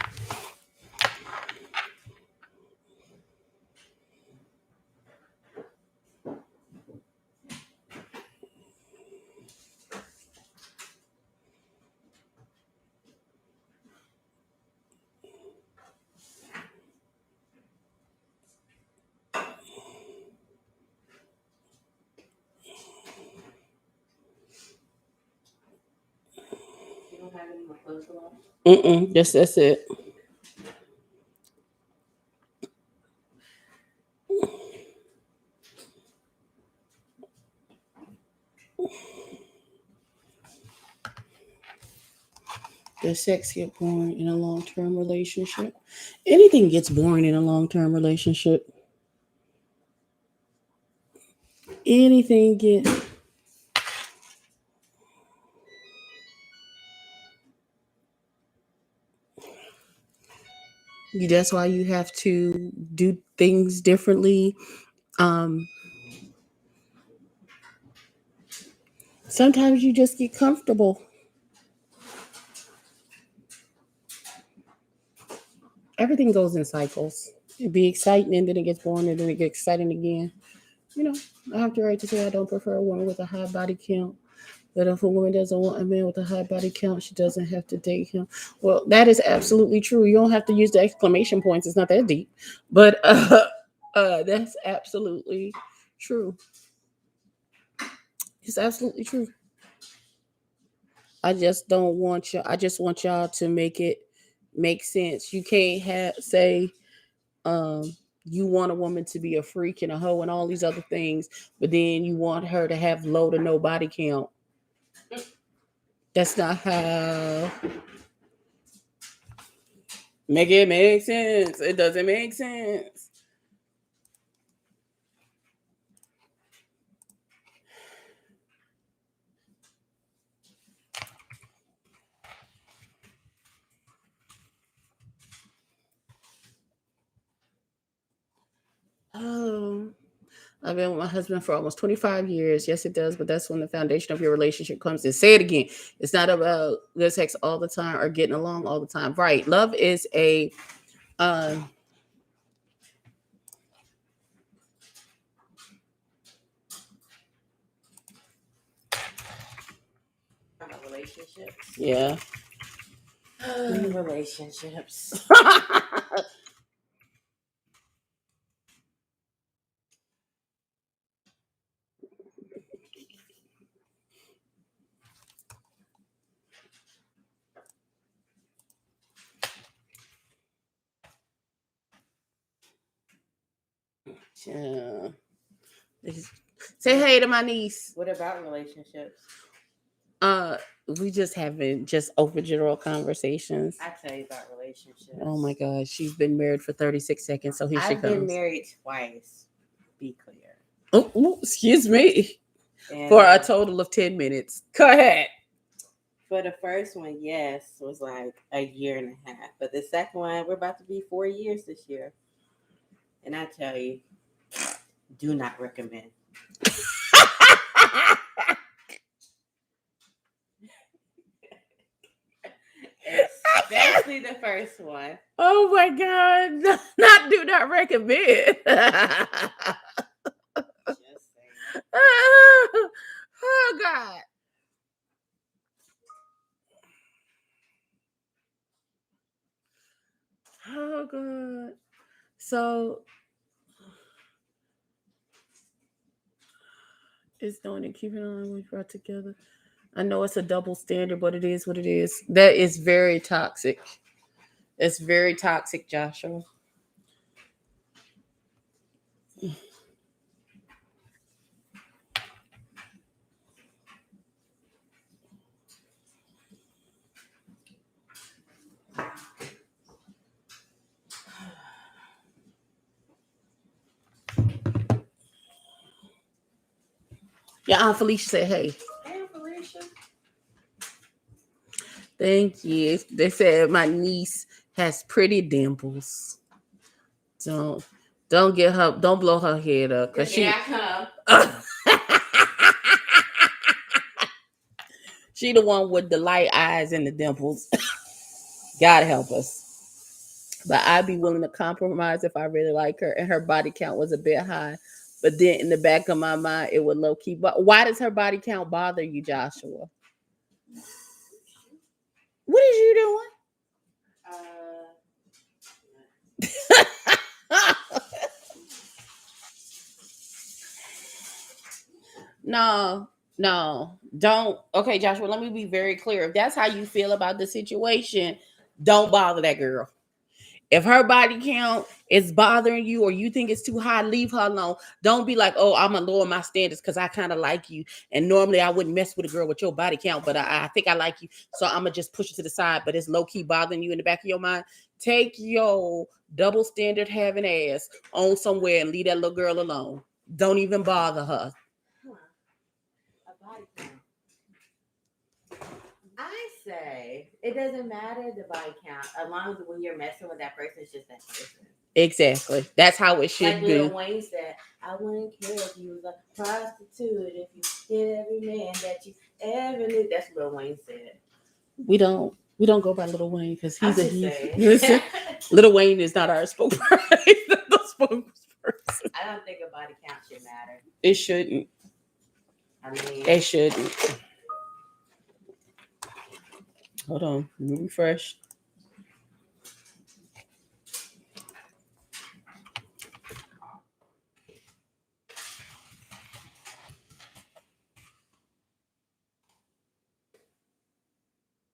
You don't have any more clothes on? That's it. Does sex get boring in a long term relationship? Anything gets boring in a long term relationship. Anything gets. That's why you have to do things differently. Um, Sometimes you just get comfortable. Everything goes in cycles. It'd be exciting and then it gets boring and then it gets exciting again. You know, I have the right to say I don't prefer a woman with a high body count. But if a woman doesn't want a man with a high body count, she doesn't have to date him. Well, that is absolutely true. You don't have to use the exclamation points. It's not that deep. But that's absolutely true. It's absolutely true. I just don't want you. I just want y'all to make it make sense. You can't say you want a woman to be a freak and a hoe and all these other things, but then you want her to have low to no body count. That's not how make it make sense. It doesn't make sense. Oh, I've been with my husband for almost 25 years. Yes, it does, but that's when the foundation of your relationship comes in. Say it again. It's not about good sex all the time or getting along all the time. Right. Love is a uh, About relationships. yeah. Relationships. Yeah. Say hey to my niece. What about relationships? Uh, we just having just open general conversations. I tell you about relationships. Oh my gosh, she's been married for 36 seconds, so here she I've comes. been married twice. Be clear. Oh, excuse me. And For a total of 10 minutes. Go ahead. for the first one, yes, was like a year and a half. But the second one, we're about to be 4 years this year. And I tell you, do not recommend. Especially the first one. Oh my God. Not do not recommend. Just saying. Oh God. Oh God. So it's doing it, keeping on we brought together. I know it's a double standard, but it is what it is. That is very toxic. It's very toxic, Joshua. Your Aunt Felicia said, hey. Hey, Felicia. Thank you. They said my niece has pretty dimples. Don't get her, don't blow her head up. Cause Here she I come. she the one with the light eyes and the dimples. God help us. But I'd be willing to compromise if I really like her and her body count was a bit high. But then in the back of my mind, it would low key. But why does her body count bother you, Joshua? What is you doing? No, don't. Okay, Joshua, let me be very clear. If that's how you feel about the situation, don't bother that girl. If her body count is bothering you or you think it's too high, leave her alone. Don't be like, oh, I'm going to lower my standards because I kind of like you. And normally I wouldn't mess with a girl with your body count, but I think I like you. So I'm going to just push it to the side, but it's low key bothering you in the back of your mind. Take your double standard having ass on somewhere and leave that little girl alone. Don't even bother her. A body count. I say it doesn't matter the body count as long as when you're messing with that person, it's just that person. Exactly. That's how it should like be. Lil Wayne said, I wouldn't care if you was a prostitute, if you hit every man that you ever knew. That's what Lil Wayne said. We don't go by Lil Wayne because he's listen. Lil Wayne is not our spokesperson. He's not the spokesperson. I don't think a body count should matter. It shouldn't. I mean, It shouldn't. Hold on, let me refresh.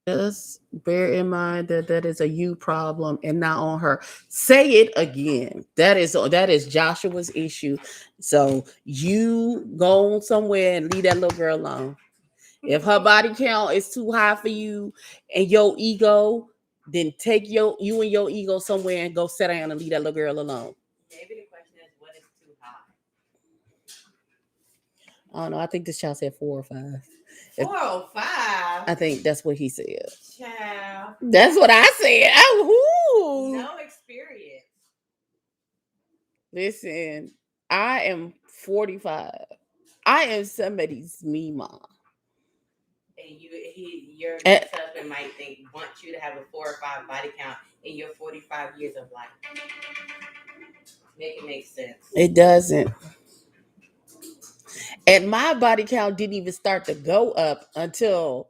Just bear in mind that that is a you problem and not on her. Say it again. That is Joshua's issue. So you go somewhere and leave that little girl alone. If her body count is too high for you and your ego, then take you and your ego somewhere and go sit down and leave that little girl alone. Maybe the question is, what is too high? I don't know. I think this child said 4 or 5. 405. I think that's what he said. Child. That's what I said. Oh, no experience. Listen, I am 45. I am somebody's mima. And your husband might want you to have a 4 or 5 body count in your 45 years of life. Make it make sense. It doesn't. And my body count didn't even start to go up until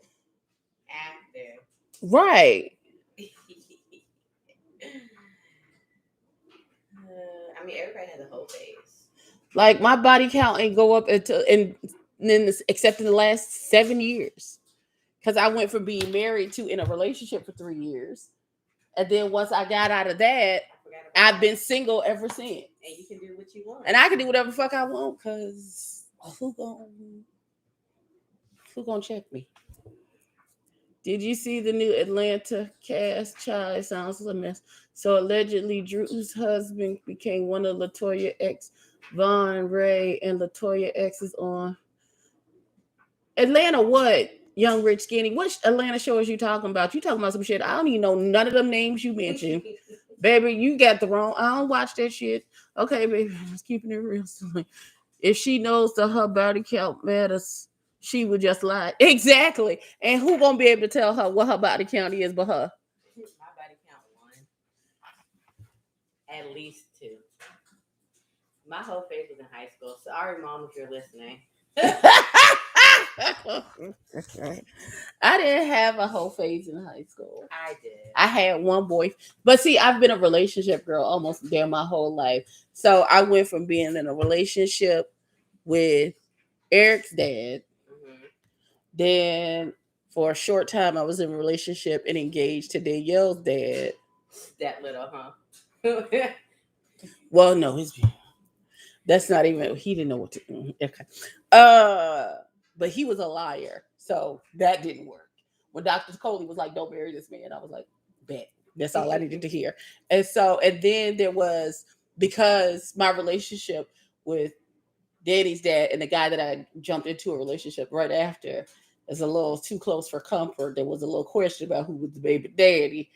after. Right. I mean, everybody has a whole phase. Like my body count ain't go up until except in the last 7 years. Because I went from being married to in a relationship for 3 years. And then once I got out of that, I've been single ever since. And you can do what you want. And I can do whatever the fuck I want because who gonna check me? Did you see the new Atlanta cast? Child, it sounds a mess. So allegedly, Drew's husband became one of LaToya X, Von Ray, and LaToya X is on Atlanta. What? Young Rich Skinny. What Atlanta show is you talking about? You talking about some shit? I don't even know none of them names you mentioned. Baby, you got the wrong. I don't watch that shit. Okay, baby, I was keeping it real. If she knows that her body count matters, she would just lie. Exactly. And who gonna be able to tell her what her body count is but her? My body count 1. At least 2. My whole face was in high school. Sorry, Mom, if you're listening. I didn't have a whole phase in high school. I did. I had one boy, but see, I've been a relationship girl almost damn my whole life. So I went from being in a relationship with Eric's dad. Mhm. Then for a short time, I was in a relationship and engaged to Danielle's dad. That little, huh? Well, no, that's not even. He didn't know what to. Okay. But he was a liar, so that didn't work. When Dr. Coley was like, "Don't marry this man," I was like, "Bet." That's all I needed to hear. And then there was, because my relationship with Danny's dad and the guy that I jumped into a relationship right after is a little too close for comfort. There was a little question about who was the baby daddy.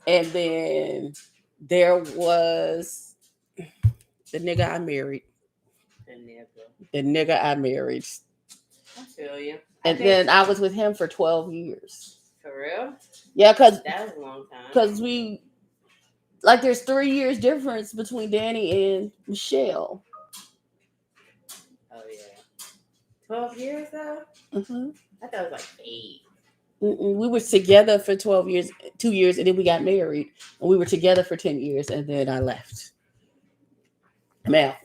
And then there was the nigga I married. The nigga I married. I feel you. And then I was with him for 12 years. For real? Yeah, because that was a long time. Because there's 3 years difference between Danny and Michelle. Oh yeah, 12 years though. Mm-hmm. I thought it was like 8. We were together for 12 years, 2 years, and then we got married. And we were together for 10 years, and then I left. I'm out.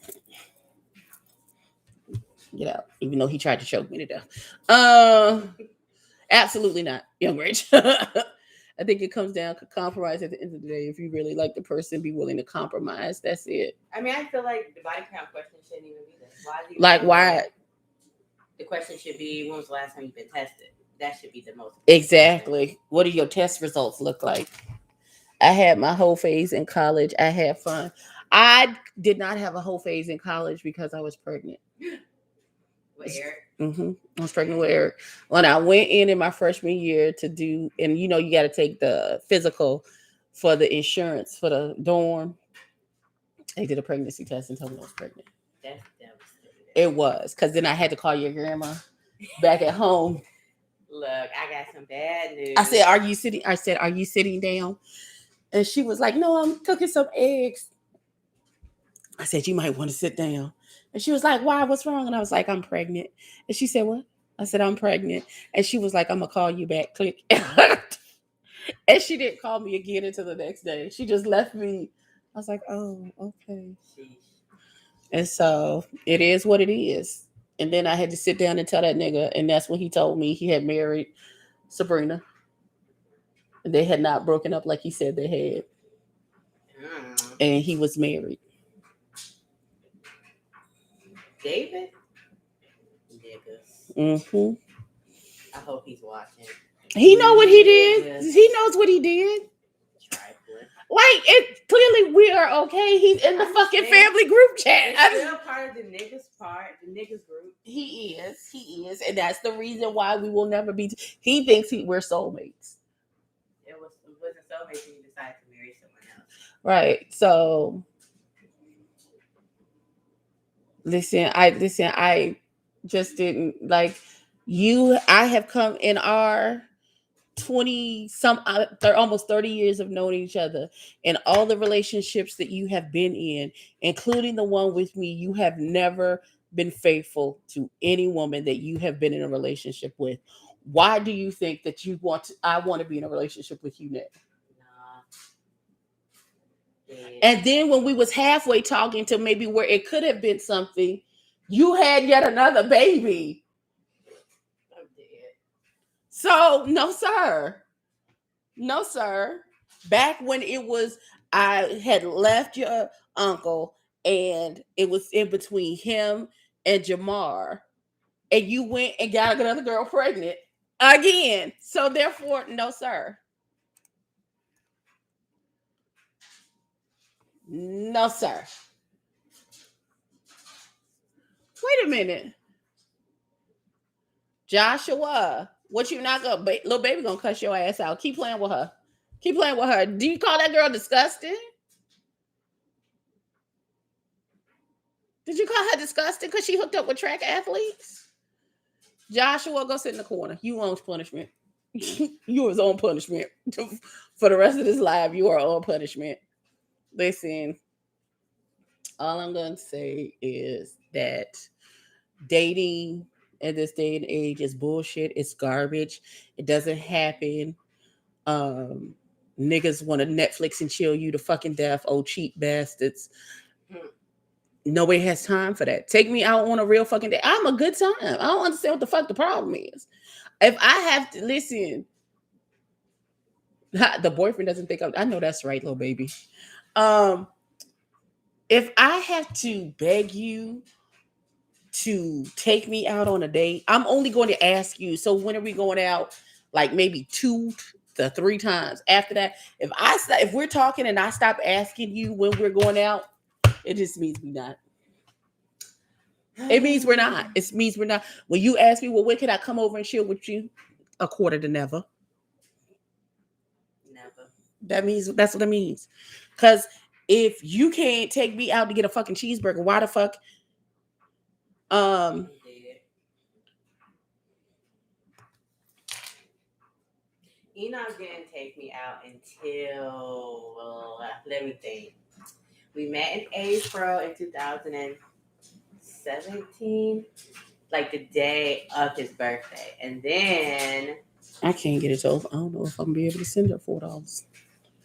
Get out. Even though he tried to choke me to death. Absolutely not. Young Rich. I think it comes down to compromise at the end of the day. If you really like the person, be willing to compromise. That's it. I mean, I feel like the body count question shouldn't even be there. Why? The question should be, when was the last time you've been tested? That should be the most. Exactly. What do your test results look like? I had my whole phase in college. I had fun. I did not have a whole phase in college because I was pregnant. With Eric? Mm-hmm. I was pregnant with Eric. When I went in my freshman year to do, and you got to take the physical for the insurance for the dorm. They did a pregnancy test and told me I was pregnant. That's devastating. It was, because then I had to call your grandma back at home. Look, I got some bad news. I said, "Are you sitting?" I said, "Are you sitting down?" And she was like, "No, I'm cooking some eggs." I said, "You might want to sit down." And she was like, "Why? What's wrong?" And I was like, "I'm pregnant." And she said, "What?" I said, "I'm pregnant." And she was like, "I'm going to call you back." Click. And she didn't call me again until the next day. She just left me. I was like, "Oh, okay." And so it is what it is. And then I had to sit down and tell that nigga. And that's when he told me he had married Sabrina. They had not broken up like he said they had. And he was married. David? Niggas. Mm-hmm. I hope he's watching. He know what he did. He knows what he did. It clearly we are okay. He's in the fucking family group chat. It's still part of the niggas group. He is, and that's the reason why we will never be. He thinks we're soulmates. It wasn't soulmates when you decided to marry someone else. Right. So listen. I just didn't like you. I have come in our 20 some almost 30 years of knowing each other, and all the relationships that you have been in, including the one with me, you have never been faithful to any woman that you have been in a relationship with. Why do you think that I want to be in a relationship with you now? Yeah. And then when we was halfway talking to maybe where it could have been something, you had yet another baby. So, no, sir. No, sir. Back when it was, I had left your uncle and it was in between him and Jamar, and you went and got another girl pregnant again. So, therefore, no, sir. No, sir. Wait a minute. Joshua, what you not gonna, little baby gonna cuss your ass out. Keep playing with her. Keep playing with her. Do you call that girl disgusting? Did you call her disgusting because she hooked up with track athletes? Joshua, go sit in the corner. You on punishment. You was on punishment. For the rest of this live, you are on punishment. Listen, all I'm going to say is that dating at this day and age. It's bullshit. It's garbage. It doesn't happen. Um, Niggas want to Netflix and chill you to fucking death. Oh, cheap bastards. Nobody has time for that. Take me out on a real fucking day. I'm a good time. I don't understand what the fuck the problem is. If I have to listen, the boyfriend doesn't think I know that's right, little baby. If I have to beg you to take me out on a date, I'm only going to ask you. So when are we going out? Like maybe 2 to 3 times. After that, if we're talking and I stop asking you when we're going out, it just means we not. It means we're not. It means we're not. When you ask me, well, when can I come over and chill with you? A quarter to never. Never. That's what it means. Because if you can't take me out to get a fucking cheeseburger, why the fuck? Enoch didn't take me out until let me think. We met in April in 2017, like the day of his birthday, and then I can't get it over. I don't know if I'm gonna be able to send her $4.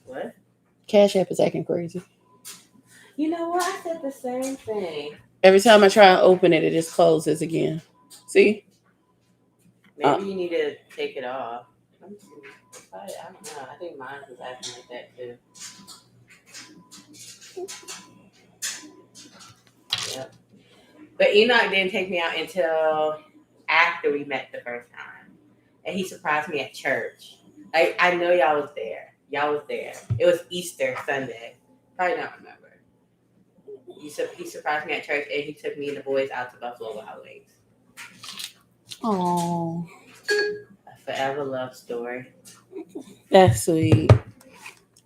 What? Cash App is acting crazy. You know what? I said the same thing. Every time I try and open it, it just closes again. See? Maybe you need to take it off. Let me see. I don't know. I think mine was acting like that too. Yep. But Enoch didn't take me out until after we met the first time. And he surprised me at church. I know y'all was there. Y'all was there. It was Easter Sunday. Probably don't remember. He surprised me at church and he took me and the boys out to Buffalo Wild Wings. Oh. A forever love story. That's sweet.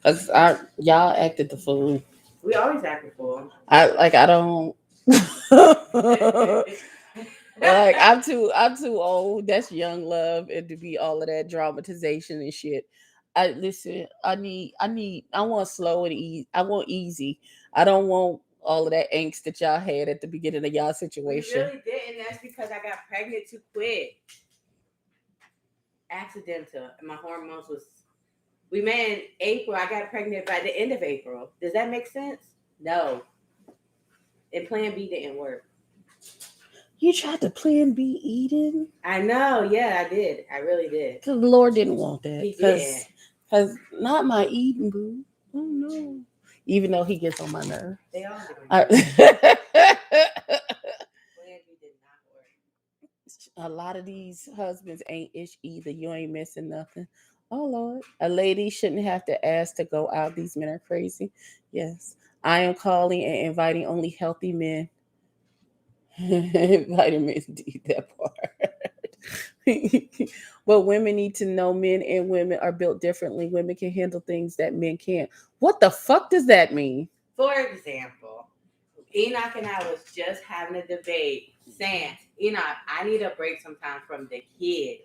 Cause y'all acted the fool. We always act the fool. I don't like I'm too old. That's young love and to be all of that dramatization and shit. I want slow and easy. I want easy. I don't want all of that angst that y'all had at the beginning of y'all situation. We really didn't. That's because I got pregnant too quick. Accidental. And my hormones was. We met in April. I got pregnant by the end of April. Does that make sense? No. And Plan B didn't work. You tried to Plan B eating? I know. Yeah, I did. I really did. Because the Lord didn't want that. He did. Because not my eating, boo. Oh, no. Even though he gets on my nerve. They all do. Plan B did not work. A lot of these husbands ain't ish either. You ain't missing nothing. Oh, Lord. A lady shouldn't have to ask to go out. These men are crazy. Yes. I am calling and inviting only healthy men. Vitamins D, that part. But women need to know men and women are built differently. Women can handle things that men can't. What the fuck does that mean? For example, Enoch and I was just having a debate saying, Enoch, I need a break sometime from the kids.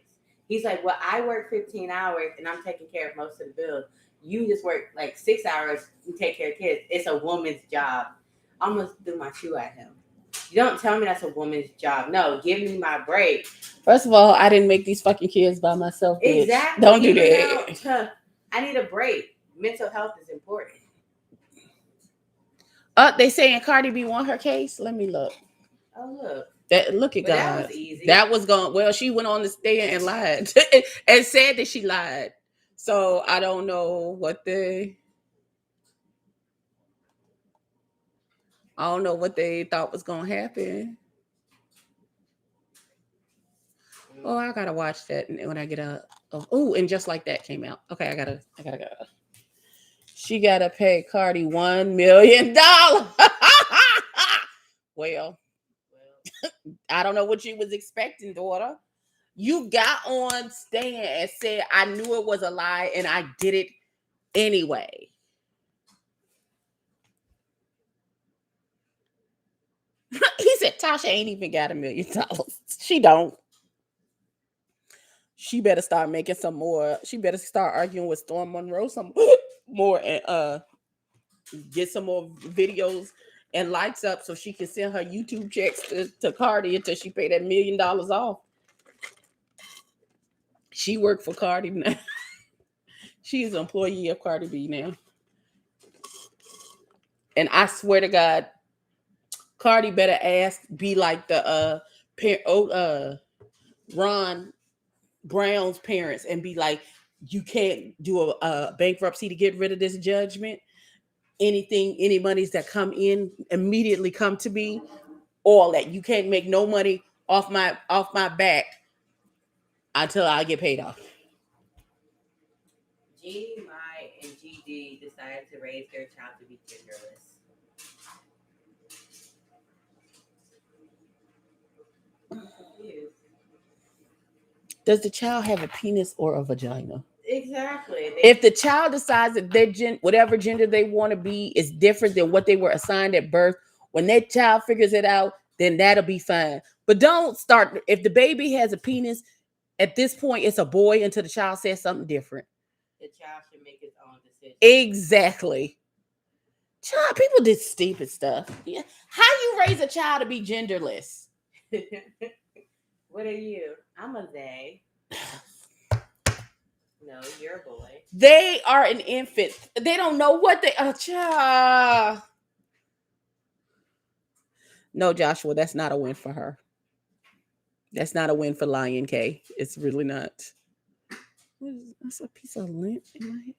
He's like, well, I work 15 hours and I'm taking care of most of the bills. You just work like 6 hours and take care of kids. It's a woman's job. I almost threw my shoe at him. You don't tell me that's a woman's job. No, give me my break. First of all, I didn't make these fucking kids by myself. Bitch. Exactly. Don't do that. I need a break. Mental health is important. They saying Cardi B won her case. Let me look. Oh, look. Look at But God. That was easy. That was going. Well, she went on the stand and lied and said that she lied. So I don't know what they thought was going to happen. Oh, I gotta watch that when I get out. Oh, and Just Like That came out. Okay, I gotta go. She gotta pay Cardi $1 million. Well, I don't know what you was expecting, daughter. You got on stand and said, I knew it was a lie and I did it anyway. He said, Tasha ain't even got $1 million. She don't. She better start making some more. She better start arguing with Storm Monroe some more and get some more videos and lights up so she can send her YouTube checks to Cardi until she paid that $1 million off. She worked for Cardi now. She's an employee of Cardi B now. And I swear to God, Cardi better be like the Ron Brown's parents and be like, you can't do a bankruptcy to get rid of this judgment. Any monies that come in immediately come to me. All that. You can't make no money off my back until I get paid off. G, Mai, and GD decided to raise their child to be genderless. Does the child have a penis or a vagina? Exactly. If the child decides that their whatever gender they want to be is different than what they were assigned at birth, when that child figures it out, then that'll be fine. But don't start. If the baby has a penis, at this point, it's a boy until the child says something different. The child should make its own decision. Exactly. Child, people did stupid stuff. Yeah. How you raise a child to be genderless? What are you? I'm a they. No, you're a boy. They are an infant. They don't know what they are. Child. No, Joshua, that's not a win for her. That's not a win for Lion K. It's really not. That's a piece of lint in my head.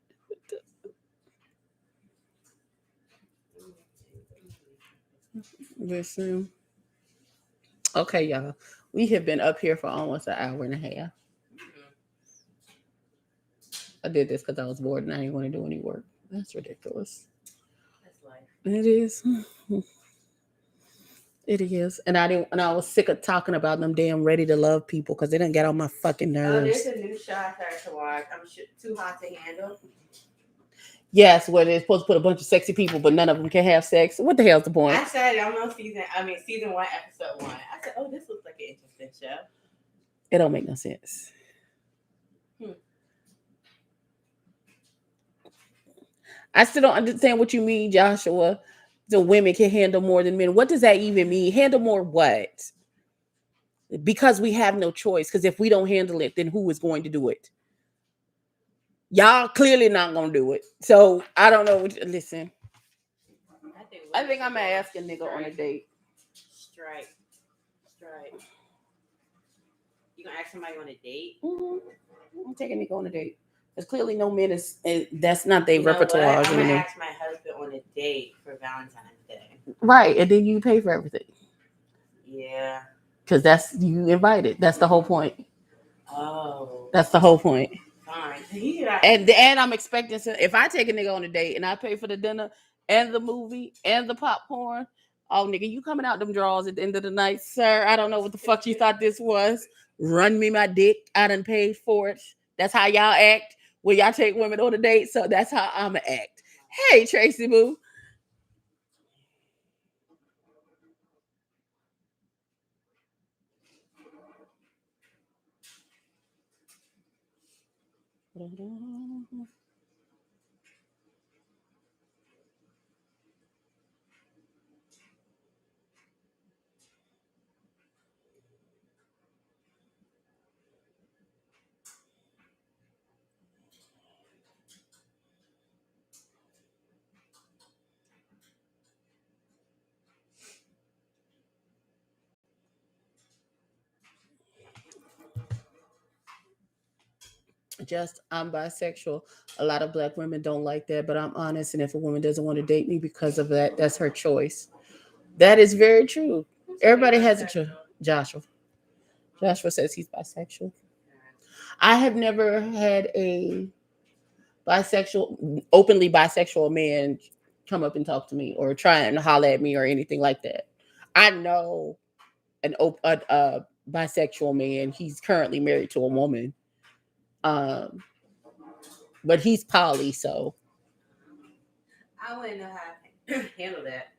Listen. Okay, y'all. We have been up here for almost an hour and a half. I did this because I was bored and I didn't want to do any work. That's ridiculous. That's life. It is. It is. And I was sick of talking about them damn Ready to Love people because they didn't get on my fucking nerves. There's a new show I started to watch. I'm Too Hot to Handle. Yes, where they're supposed to put a bunch of sexy people, but none of them can have sex. What the hell's the point? I said I'm on season 1, episode 1. I said, oh, this looks like an interesting show. It don't make no sense. I still don't understand what you mean, Joshua. The women can handle more than men. What does that even mean? Handle more what? Because we have no choice. Because if we don't handle it, then who is going to do it? Y'all clearly not going to do it. So I don't know. Listen. I think I'm going to ask a nigga on a date. Strike. You going to ask somebody on a date? Mm-hmm. I'm taking a nigga on a date. Because clearly no men is, that's not their repertoire. I'm going to ask my husband on a date for Valentine's Day. Right. And then you pay for everything. Yeah. Because that's, you invited. That's the whole point. Oh. That's the whole point. Fine. Yeah. And I'm expecting, if I take a nigga on a date and I pay for the dinner and the movie and the popcorn, oh, nigga, you coming out them drawers at the end of the night, sir. I don't know what the fuck you thought this was. Run me my dick. I done paid for it. That's how y'all act when y'all take women on a date. So that's how I'ma act. Hey, Tracy Boo. I'm bisexual. A lot of black women don't like that, but I'm honest. And if a woman doesn't want to date me because of that, that's her choice. That is very true. Everybody has a choice. Joshua says he's bisexual. I have never had a openly bisexual man come up and talk to me or try and holler at me or anything like that. I know a bisexual man. He's currently married to a woman. But he's poly, so I wouldn't know how to handle that.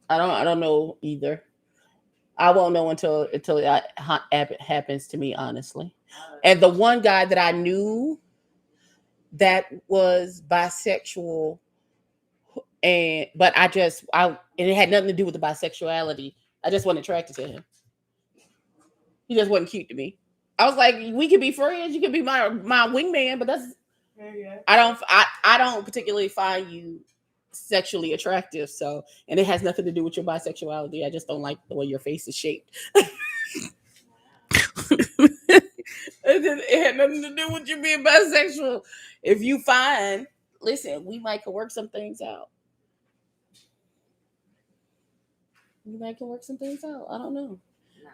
I don't know either. I won't know until it happens to me, honestly. And the one guy that I knew that was bisexual, but and it had nothing to do with the bisexuality. I just wasn't attracted to him. He just wasn't cute to me. I was like, we could be friends. You could be my wingman, but that's I don't particularly find you sexually attractive. So, and it has nothing to do with your bisexuality. I just don't like the way your face is shaped. It had nothing to do with you being bisexual. If you find, listen, we might can work some things out. We might can work some things out. I don't know.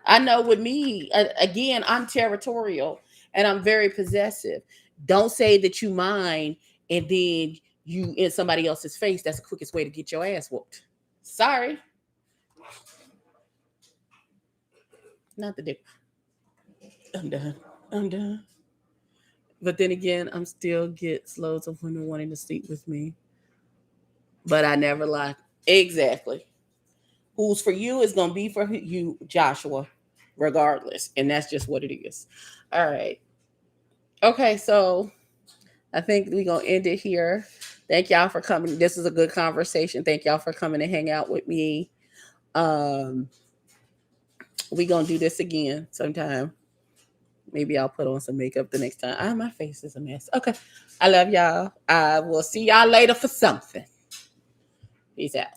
I know with me, again, I'm territorial and I'm very possessive. Don't say that you mind and then you in somebody else's face. That's the quickest way to get your ass whooped. Sorry. Not the dick. I'm done. I'm done. But then again, I'm still get loads of women wanting to sleep with me. But I never lie. Exactly. Who's for you is going to be for you, Joshua, regardless. And that's just what it is. All right. Okay, so I think we're going to end it here. Thank y'all for coming. This is a good conversation. Thank y'all for coming to hang out with me. We're going to do this again sometime. Maybe I'll put on some makeup the next time. My face is a mess. Okay. I love y'all. I will see y'all later for something. Peace out.